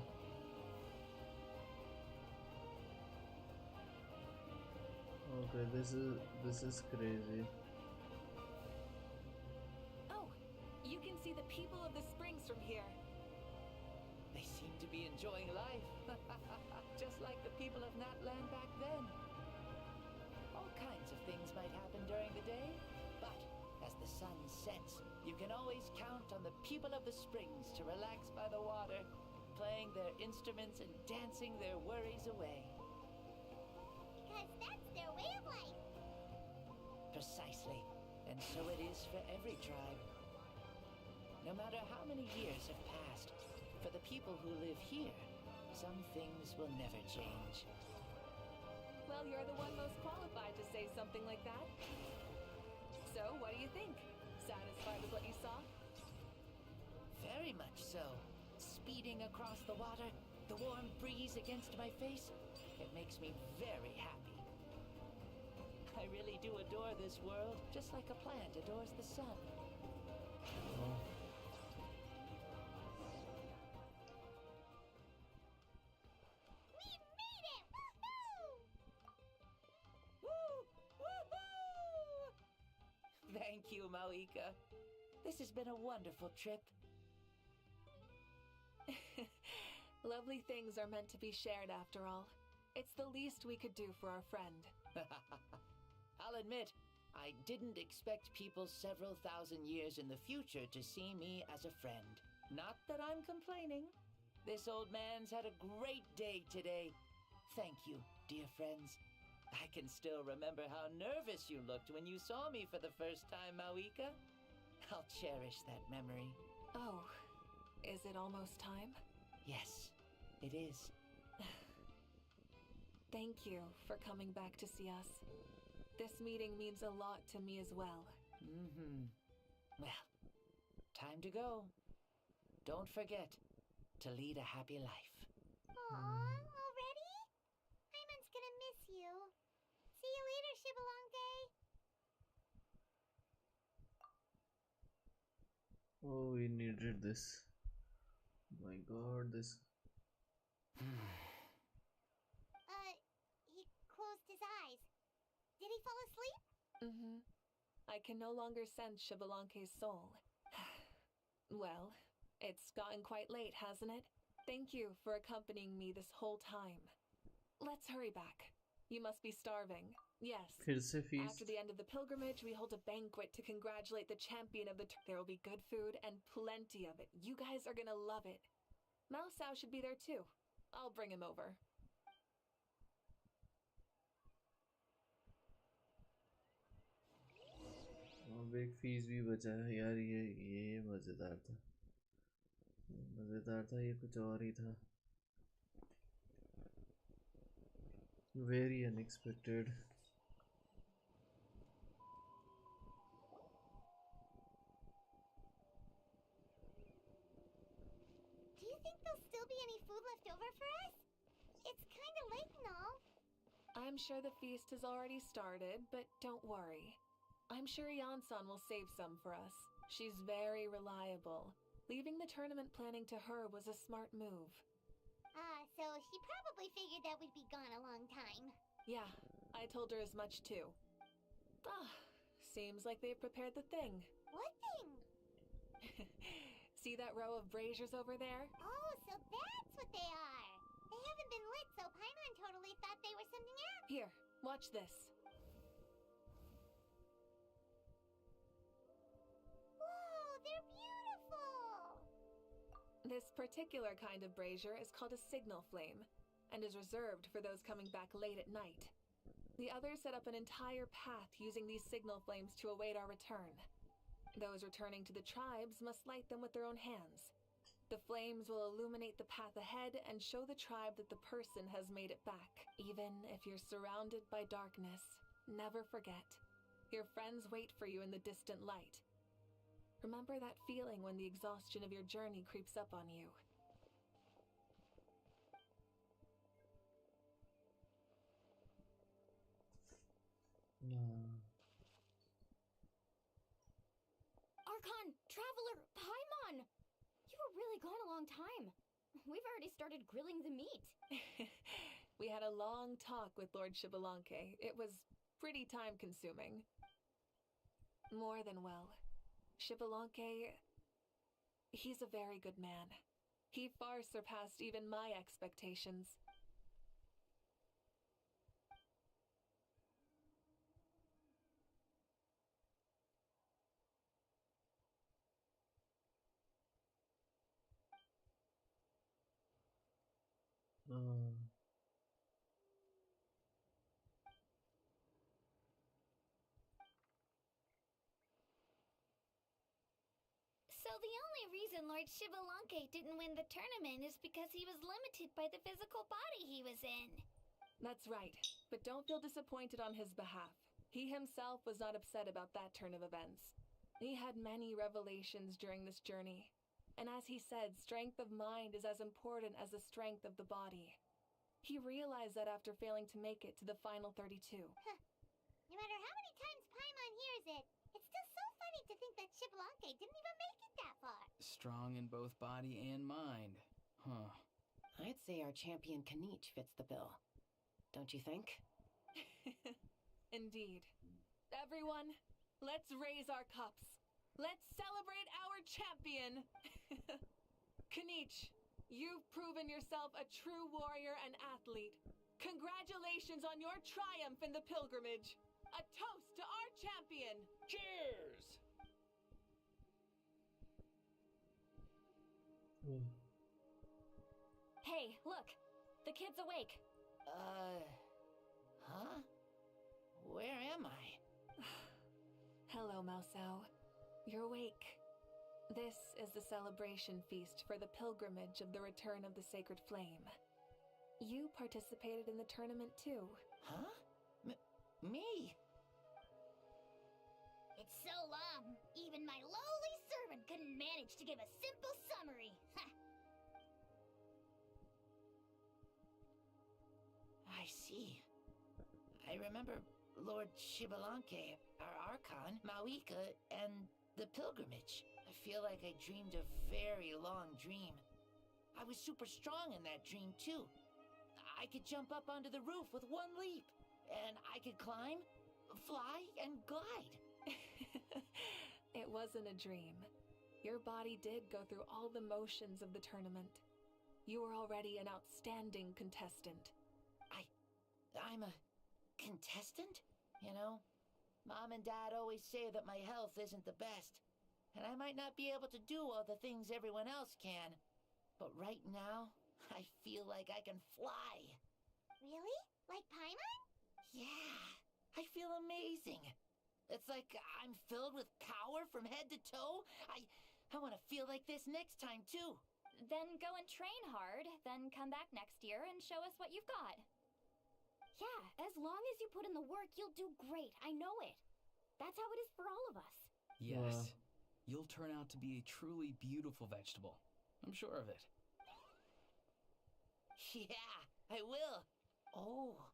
Okay, this is crazy. Oh, you can from here? They seem to be enjoying life. Just like the people of Natland back then. All kinds of things might happen during the day, but as the sun sets, you can always count on the people of the springs to relax by the water, playing their instruments and dancing their worries away. Because that's their way of life. Precisely. And so it is for every tribe. No matter how many years have passed, for the people who live here, some things will never change. Well, you're the one most qualified to say something like that. So, what do you think? Satisfied with what you saw? Very much so. Speeding across the water, the warm breeze against my face, it makes me very happy. I really do adore this world, just like a plant adores the sun. We made it! Woohoo! Woo! Woohoo! Thank you, Mauika. This has been a wonderful trip. Lovely things are meant to be shared after all. It's the least we could do for our friend. I'll admit, I didn't expect people several thousand years in the future to see me as a friend. Not that I'm complaining. This old man's had a great day today. Thank you, dear friends. I can still remember how nervous you looked when you saw me for the first time, Mauika. I'll cherish that memory. Oh, is it almost time? Yes, it is. Thank you for coming back to see us. This meeting means a lot to me as well. Well, time to go. Don't forget to lead a happy life. Aww, already? Iman's gonna miss you. See you later, Shibalonke. Oh, we needed this. My god, this. He closed his eyes. Did he fall asleep? I can no longer sense Shibalonke's soul. Well, it's gotten quite late, hasn't it? Thank you for accompanying me this whole time. Let's hurry back. You must be starving. Yes. After the end of the pilgrimage, we hold a banquet to congratulate the champion of the There will be good food and plenty of it. You guys are gonna love it. Maosao should be there too. I'll bring him over. अब एक fees भी बचा है यार, ये मज़ेदार था, ये कुछ और ही था. Very unexpected. Do you think there'll still be any food left over for us? It's kinda late and all. I'm sure the feast has already started, but don't worry. I'm sure Yansan will save some for us. She's very reliable. Leaving the tournament planning to her was a smart move. So she probably figured that we'd be gone a long time. Yeah, I told her as much too. Seems like they've prepared the thing. What thing? See that row of braziers over there? Oh, so that's what they are. They haven't been lit, so Paimon totally thought they were something else. Here, watch this. Whoa, they're beautiful! This particular kind of brazier is called a signal flame, and is reserved for those coming back late at night. The others set up an entire path using these signal flames to await our return. Those returning to the tribes must light them with their own hands. The flames will illuminate the path ahead and show the tribe that the person has made it back. Even if you're surrounded by darkness, never forget. Your friends wait for you in the distant light. Remember that feeling when the exhaustion of your journey creeps up on you. Archon, Traveler, Paimon! You were really gone a long time. We've already started grilling the meat. We had a long talk with Lord Shibalonke. It was pretty time-consuming. More than well. Shibalonke... He's a very good man. He far surpassed even my expectations. So the only reason Lord Shibalanke didn't win the tournament is because he was limited by the physical body he was in. That's right, but don't feel disappointed on his behalf. He himself was not upset about that turn of events. He had many revelations during this journey. And as he said, strength of mind is as important as the strength of the body. He realized that after failing to make it to the final 32. No matter how many times Paimon hears it, it's still so funny to think that Shibalanke didn't even make it that far. Strong in both body and mind. Huh. I'd say our champion Kanich fits the bill. Don't you think? Indeed. Everyone, let's raise our cups. Let's celebrate our champion! Kanich, you've proven yourself a true warrior and athlete. Congratulations on your triumph in the pilgrimage. A toast to our champion! Cheers! Hey, look! The kid's awake. Huh? Where am I? Hello, Mousao. You're awake. This is the celebration feast for the pilgrimage of the return of the sacred flame. You participated in the tournament too. Huh? Me? It's so long, even my lowly servant couldn't manage to give a simple summary. I see. I remember Lord Shibalanke, our Archon, Mawika, and the pilgrimage. I feel like I dreamed a very long dream. I was super strong in that dream, too. I could jump up onto the roof with one leap, and I could climb, fly, and glide. It wasn't a dream. Your body did go through all the motions of the tournament. You were already an outstanding contestant. I'm a contestant? You know, Mom and Dad always say that my health isn't the best, and I might not be able to do all the things everyone else can. But right now, I feel like I can fly. Really? Like Paimon? Yeah, I feel amazing. It's like I'm filled with power from head to toe. I want to feel like this next time, too. Then go and train hard, then come back next year and show us what you've got. Yeah, as long as you put in the work, you'll do great. I know it. That's how it is for all of us. Yes. You'll turn out to be a truly beautiful vegetable. I'm sure of it. Yeah, I will. Oh,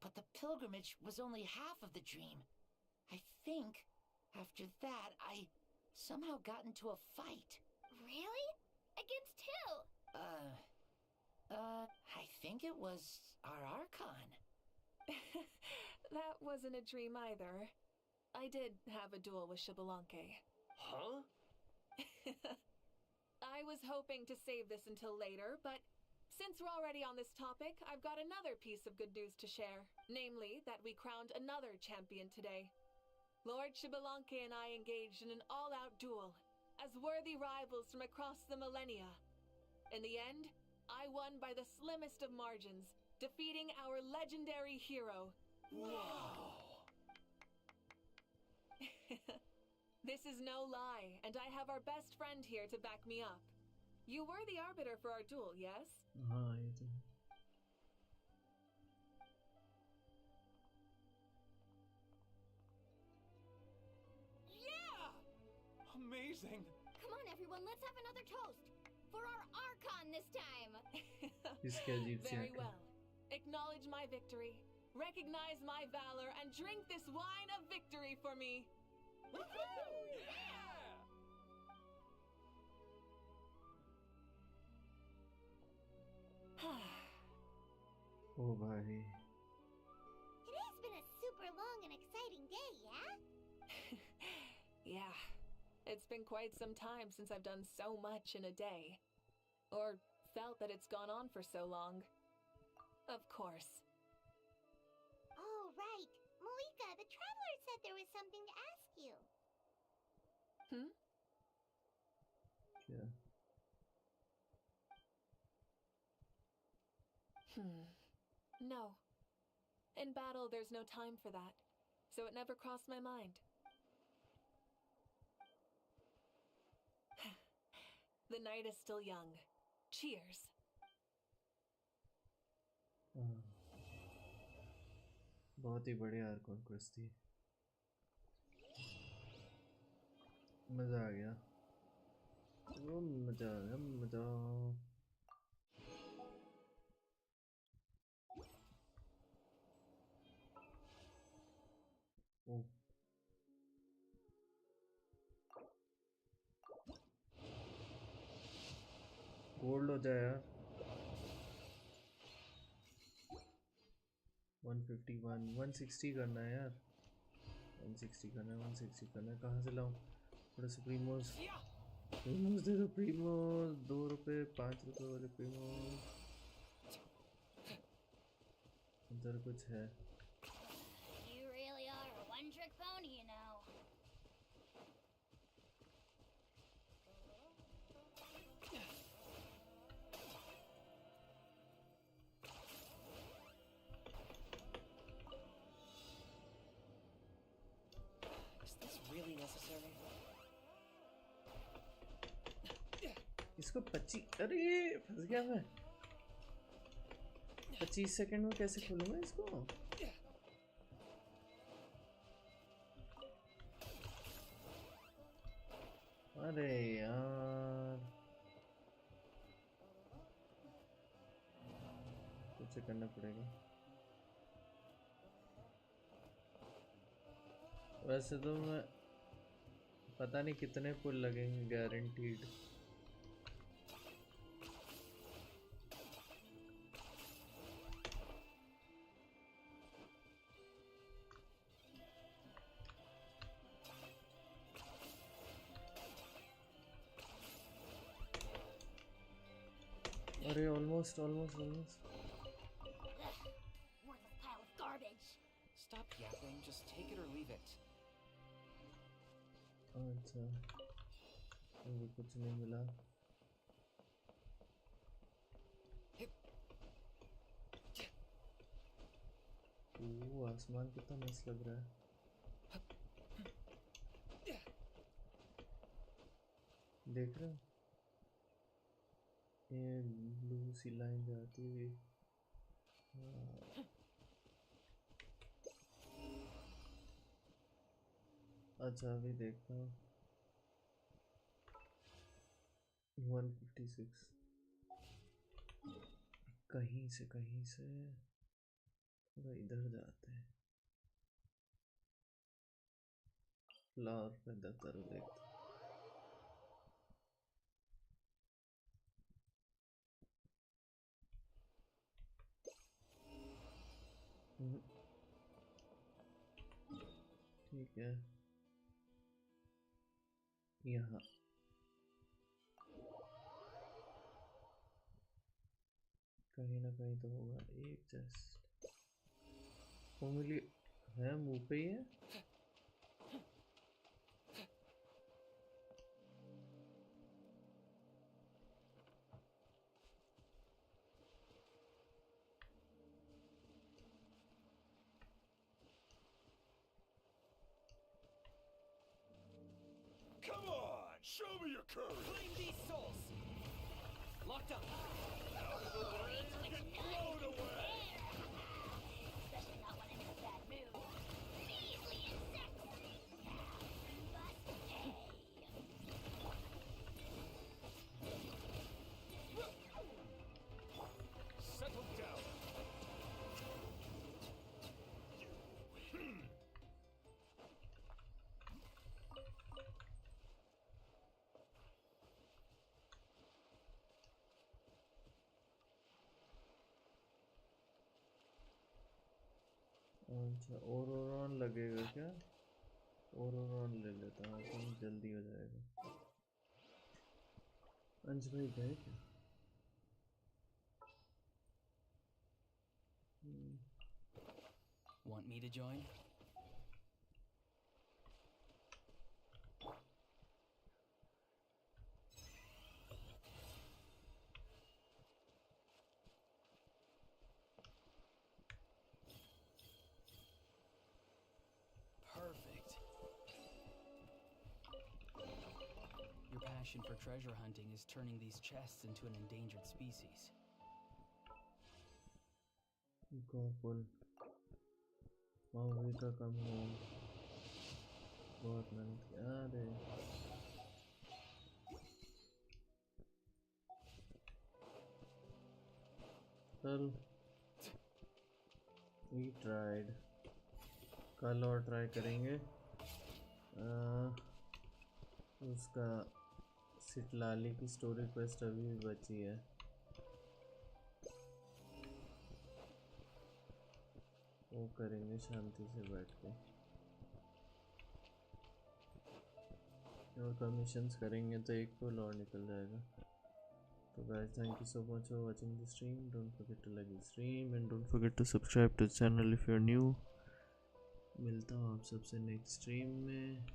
but the pilgrimage was only half of the dream. I think after that, I somehow got into a fight. Really? Against who? I think it was our Archon. That wasn't a dream either. I did have a duel with Shibalanke. Huh? I was hoping to save this until later, but since we're already on this topic, I've got another piece of good news to share. Namely, that we crowned another champion today. Lord Shibalanke and I engaged in an all-out duel, as worthy rivals from across the millennia. In the end, I won by the slimmest of margins, defeating our legendary hero. Wow! This is no lie, and I have our best friend here to back me up. You were the arbiter for our duel, yes? Yeah! Amazing! Come on, everyone, let's have another toast. For our Archon this time. Very well. Acknowledge my victory, recognize my valor, and drink this wine of victory for me. Woohoo! Yeah! Oh, bhai. Today's been a super long and exciting day, yeah? Yeah. It's been quite some time since I've done so much in a day. Or felt that it's gone on for so long. Of course. Oh, right. Moika, the Traveler said there was something to ask you. Yeah. No. In battle, there's no time for that, so it never crossed my mind. The night is still young. Cheers. बहुत ही बढ़िया यार conquest थी, मजा आ गया, वो मजा आ गया, मजा। ओ गोल्ड हो जाए यार। 151 160 करना है यार, 160 करना है, 160 करना है। कहाँ से लाऊं? थोड़ा सा प्रीमोस दे दो, प्रीमोस 2 रुपए 5 रुपए वाले प्रीमोस। अंदर कुछ है? You really are a one-trick pony, you know. Is this really necessary? इसको 25, अरे फंस गया मैं। 25 सेकंड में कैसे खोलूंगा इसको? अरे यार कुछ करना पड़ेगा। वैसे तो मैं पता नहीं कितने पुल लगेंगे गारंटीड। अरे almost. Worthless pile of garbage. Stop yapping, just take it or leave it. अच्छा मुझे कुछ नहीं मिला। ओह आसमान कितना मस्त लग रहा है। देख रहे हो ये ब्लू सी लाइन जाती हुई। अच्छा अभी देखता हूँ 156 कहीं से थोड़ा इधर जाते हैं। फ्लावर पैदा करो देखते। ठीक है यहाँ कहीं ना कहीं तो होगा। एक जस्ट उंगली है मुंह पे ही है। Come on, show me your courage. Claim these souls. Locked up. Out of the way or get blown away. Especially not when I'm in a bad mood. Measly insects. Must pay. Settle down. अच्छा और लगेगा क्या? और ले लेता हूँ, तो जल्दी हो जाएगा। अंश भाई गए क्या? Want me to join? Perfect. Your passion for treasure hunting is turning these chests into an endangered species. Go full. माउवी का कम हो, बहुत मेहनत किया। अरे चल, we tried, कल और ट्राई करेंगे। उसका सिटलाली की स्टोरी क्वेस्ट अभी भी बची है। वो करेंगे शांति से बैठ के, और कमीशंस करेंगे तो एक पुल और निकल जाएगा। तो guys, thank you so much for watching the stream. Don't forget to like the stream and don't forget to subscribe to the channel if you're new. मिलता हूँ आप सबसे नेक्स्ट स्ट्रीम में।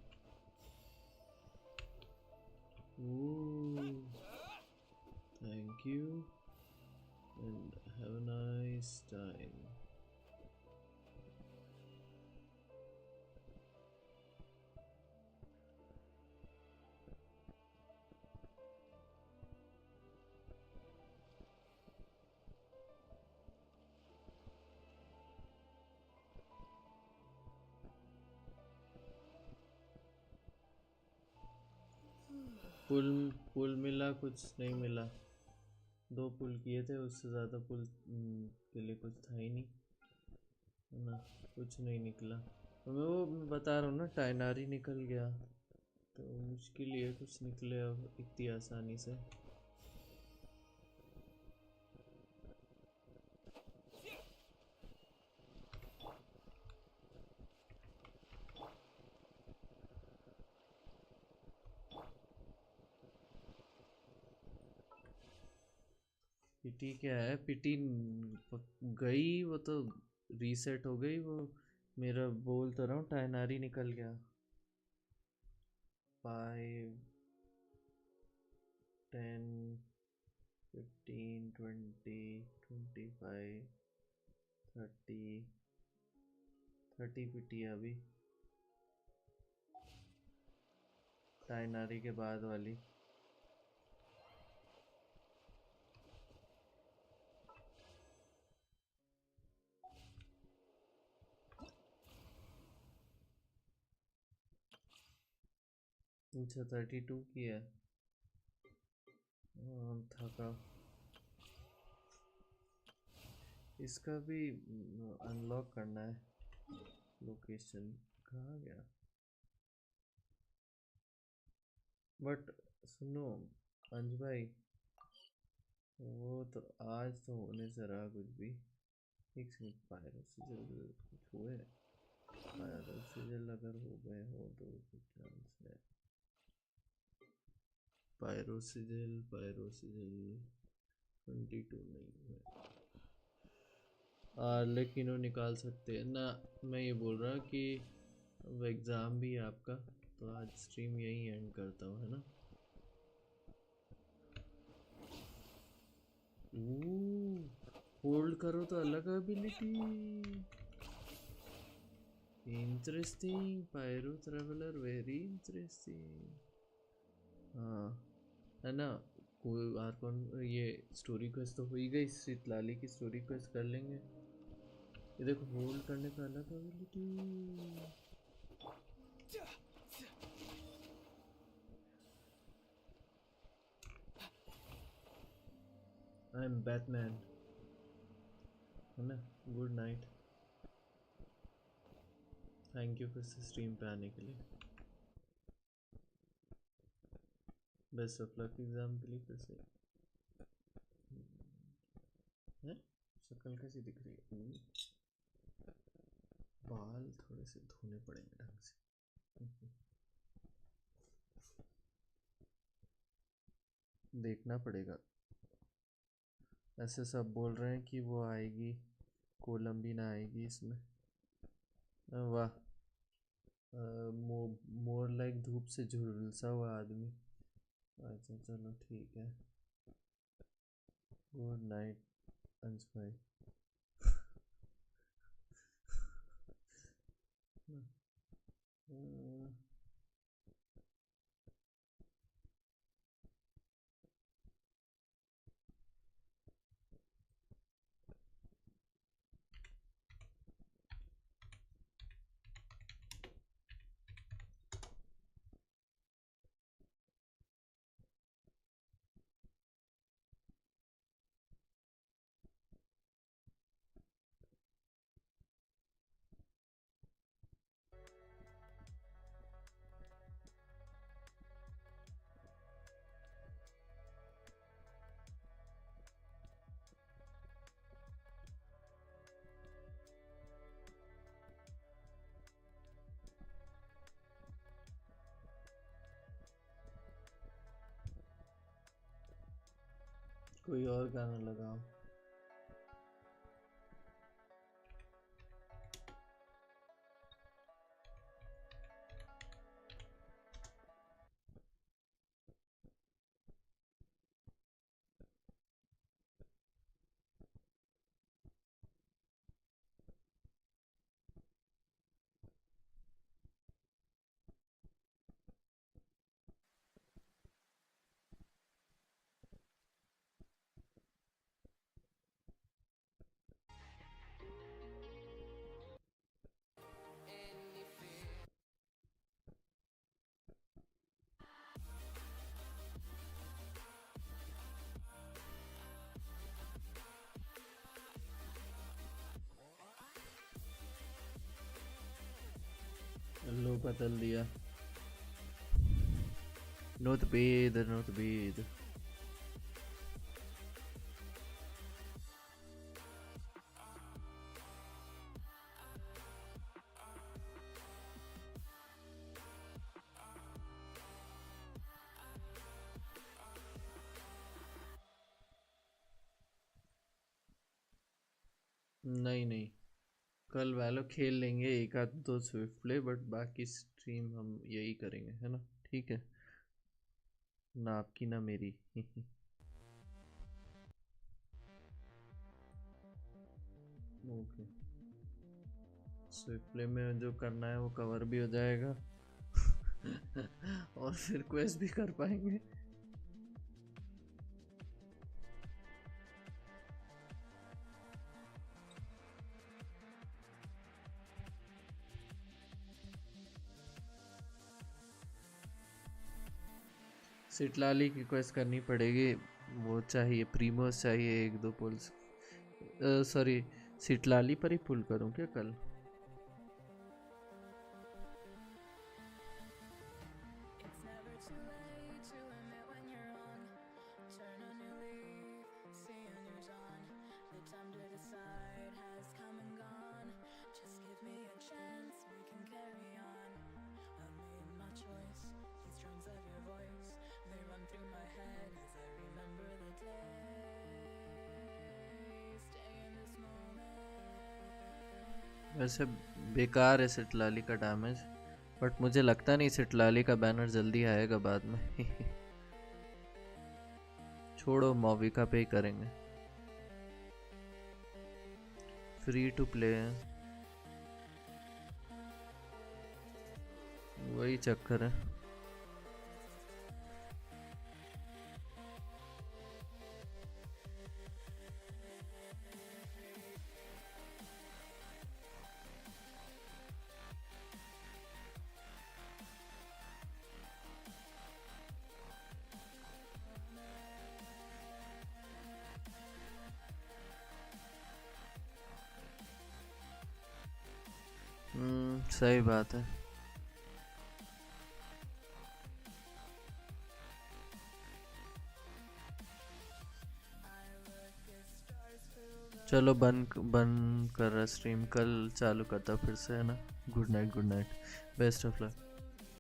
Thank you and have a nice time. पुल मिला, कुछ नहीं मिला। 2 पुल किए थे, उससे ज़्यादा पुल के लिए कुछ था ही नहीं, है ना, कुछ नहीं निकला। तो मैं बता रहा हूँ ना, टाइनारी निकल गया, तो मुश्किल ही है कुछ निकले अब इतनी आसानी से। पिटी क्या है, पिटी गई, वो तो रीसेट हो गई। वो मेरा बोल तो रहा हूँ, टाइनारी निकल गया। 5 10 15 20 25 30 पिटी है अभी, टाइनारी के बाद वाली। अच्छा 32 की है। थका। इसका भी अनलॉक करना है। लोकेशन कहाँ गया? बट सुनो अंज भाई, वो तो आज तो होने से रहा कुछ भी। एक सेकंड, पायरो सिजल कुछ हुए? पायरो सिजल अगर हो गए हो तो कुछ चांस है। पायरो सिजल 22 नहीं है, लेकिन वो निकाल सकते हैं ना। मैं ये बोल रहा कि अब एग्ज़ाम भी है आपका, तो आज स्ट्रीम यही एंड करता हूँ, है ना। होल्ड करो तो अलग ability, interesting. Pyro traveller very interesting, हाँ, है ना। कोई आर कौन, ये स्टोरी क्वेस्ट तो हो ही गई, सितलाली की स्टोरी क्वेस्ट कर लेंगे। ये देखो, होल्ड करने का अलग एबिलिटी। आई एम बैटमैन, है ना। गुड नाइट, थैंक यू फिर से स्ट्रीम पे आने के लिए। बेस्ट ऑफ लक एग्जाम के लिए। फिर से है, शक्ल कैसी दिख रही है? बाल थोड़े से धोने पड़ेंगे ढंग से। देखना पड़ेगा। ऐसे सब बोल रहे हैं कि वो आएगी, कोलंबिना आएगी इसमें। वाह, मोर लाइक धूप से झुलसा हुआ आदमी। अच्छा चलो ठीक है, गुड नाइट अंश भाई। कोई और गाना लगाओ। लो बदल दिया। नोट बेद, नोट बेद। नहीं नहीं, कल वालों खेल लेंगे एक आध दो स्विफ्ट प्ले, बट बाकी स्ट्रीम हम यही करेंगे, है ना? ठीक है ना, आपकी ना मेरी। ओके, स्विफ्ट प्ले में जो करना है वो कवर भी हो जाएगा और फिर क्वेस्ट भी कर पाएंगे। सिटलाली की क्वेस्ट करनी पड़ेगी, वो चाहिए, प्रीमोस चाहिए, एक दो पुल्स। सॉरी, सिटलाली पर ही पुल करूं क्या कल? वैसे बेकार है सिटलाली का डैमेज, बट मुझे लगता नहीं सिटलाली का बैनर जल्दी आएगा बाद में। छोड़ो, मॉविका पे ही करेंगे, फ्री टू प्ले है, वही चक्कर है। सही बात है। चलो बंद कर रहा स्ट्रीम, कल चालू करता फिर से, है ना? Good night, good night, best of luck.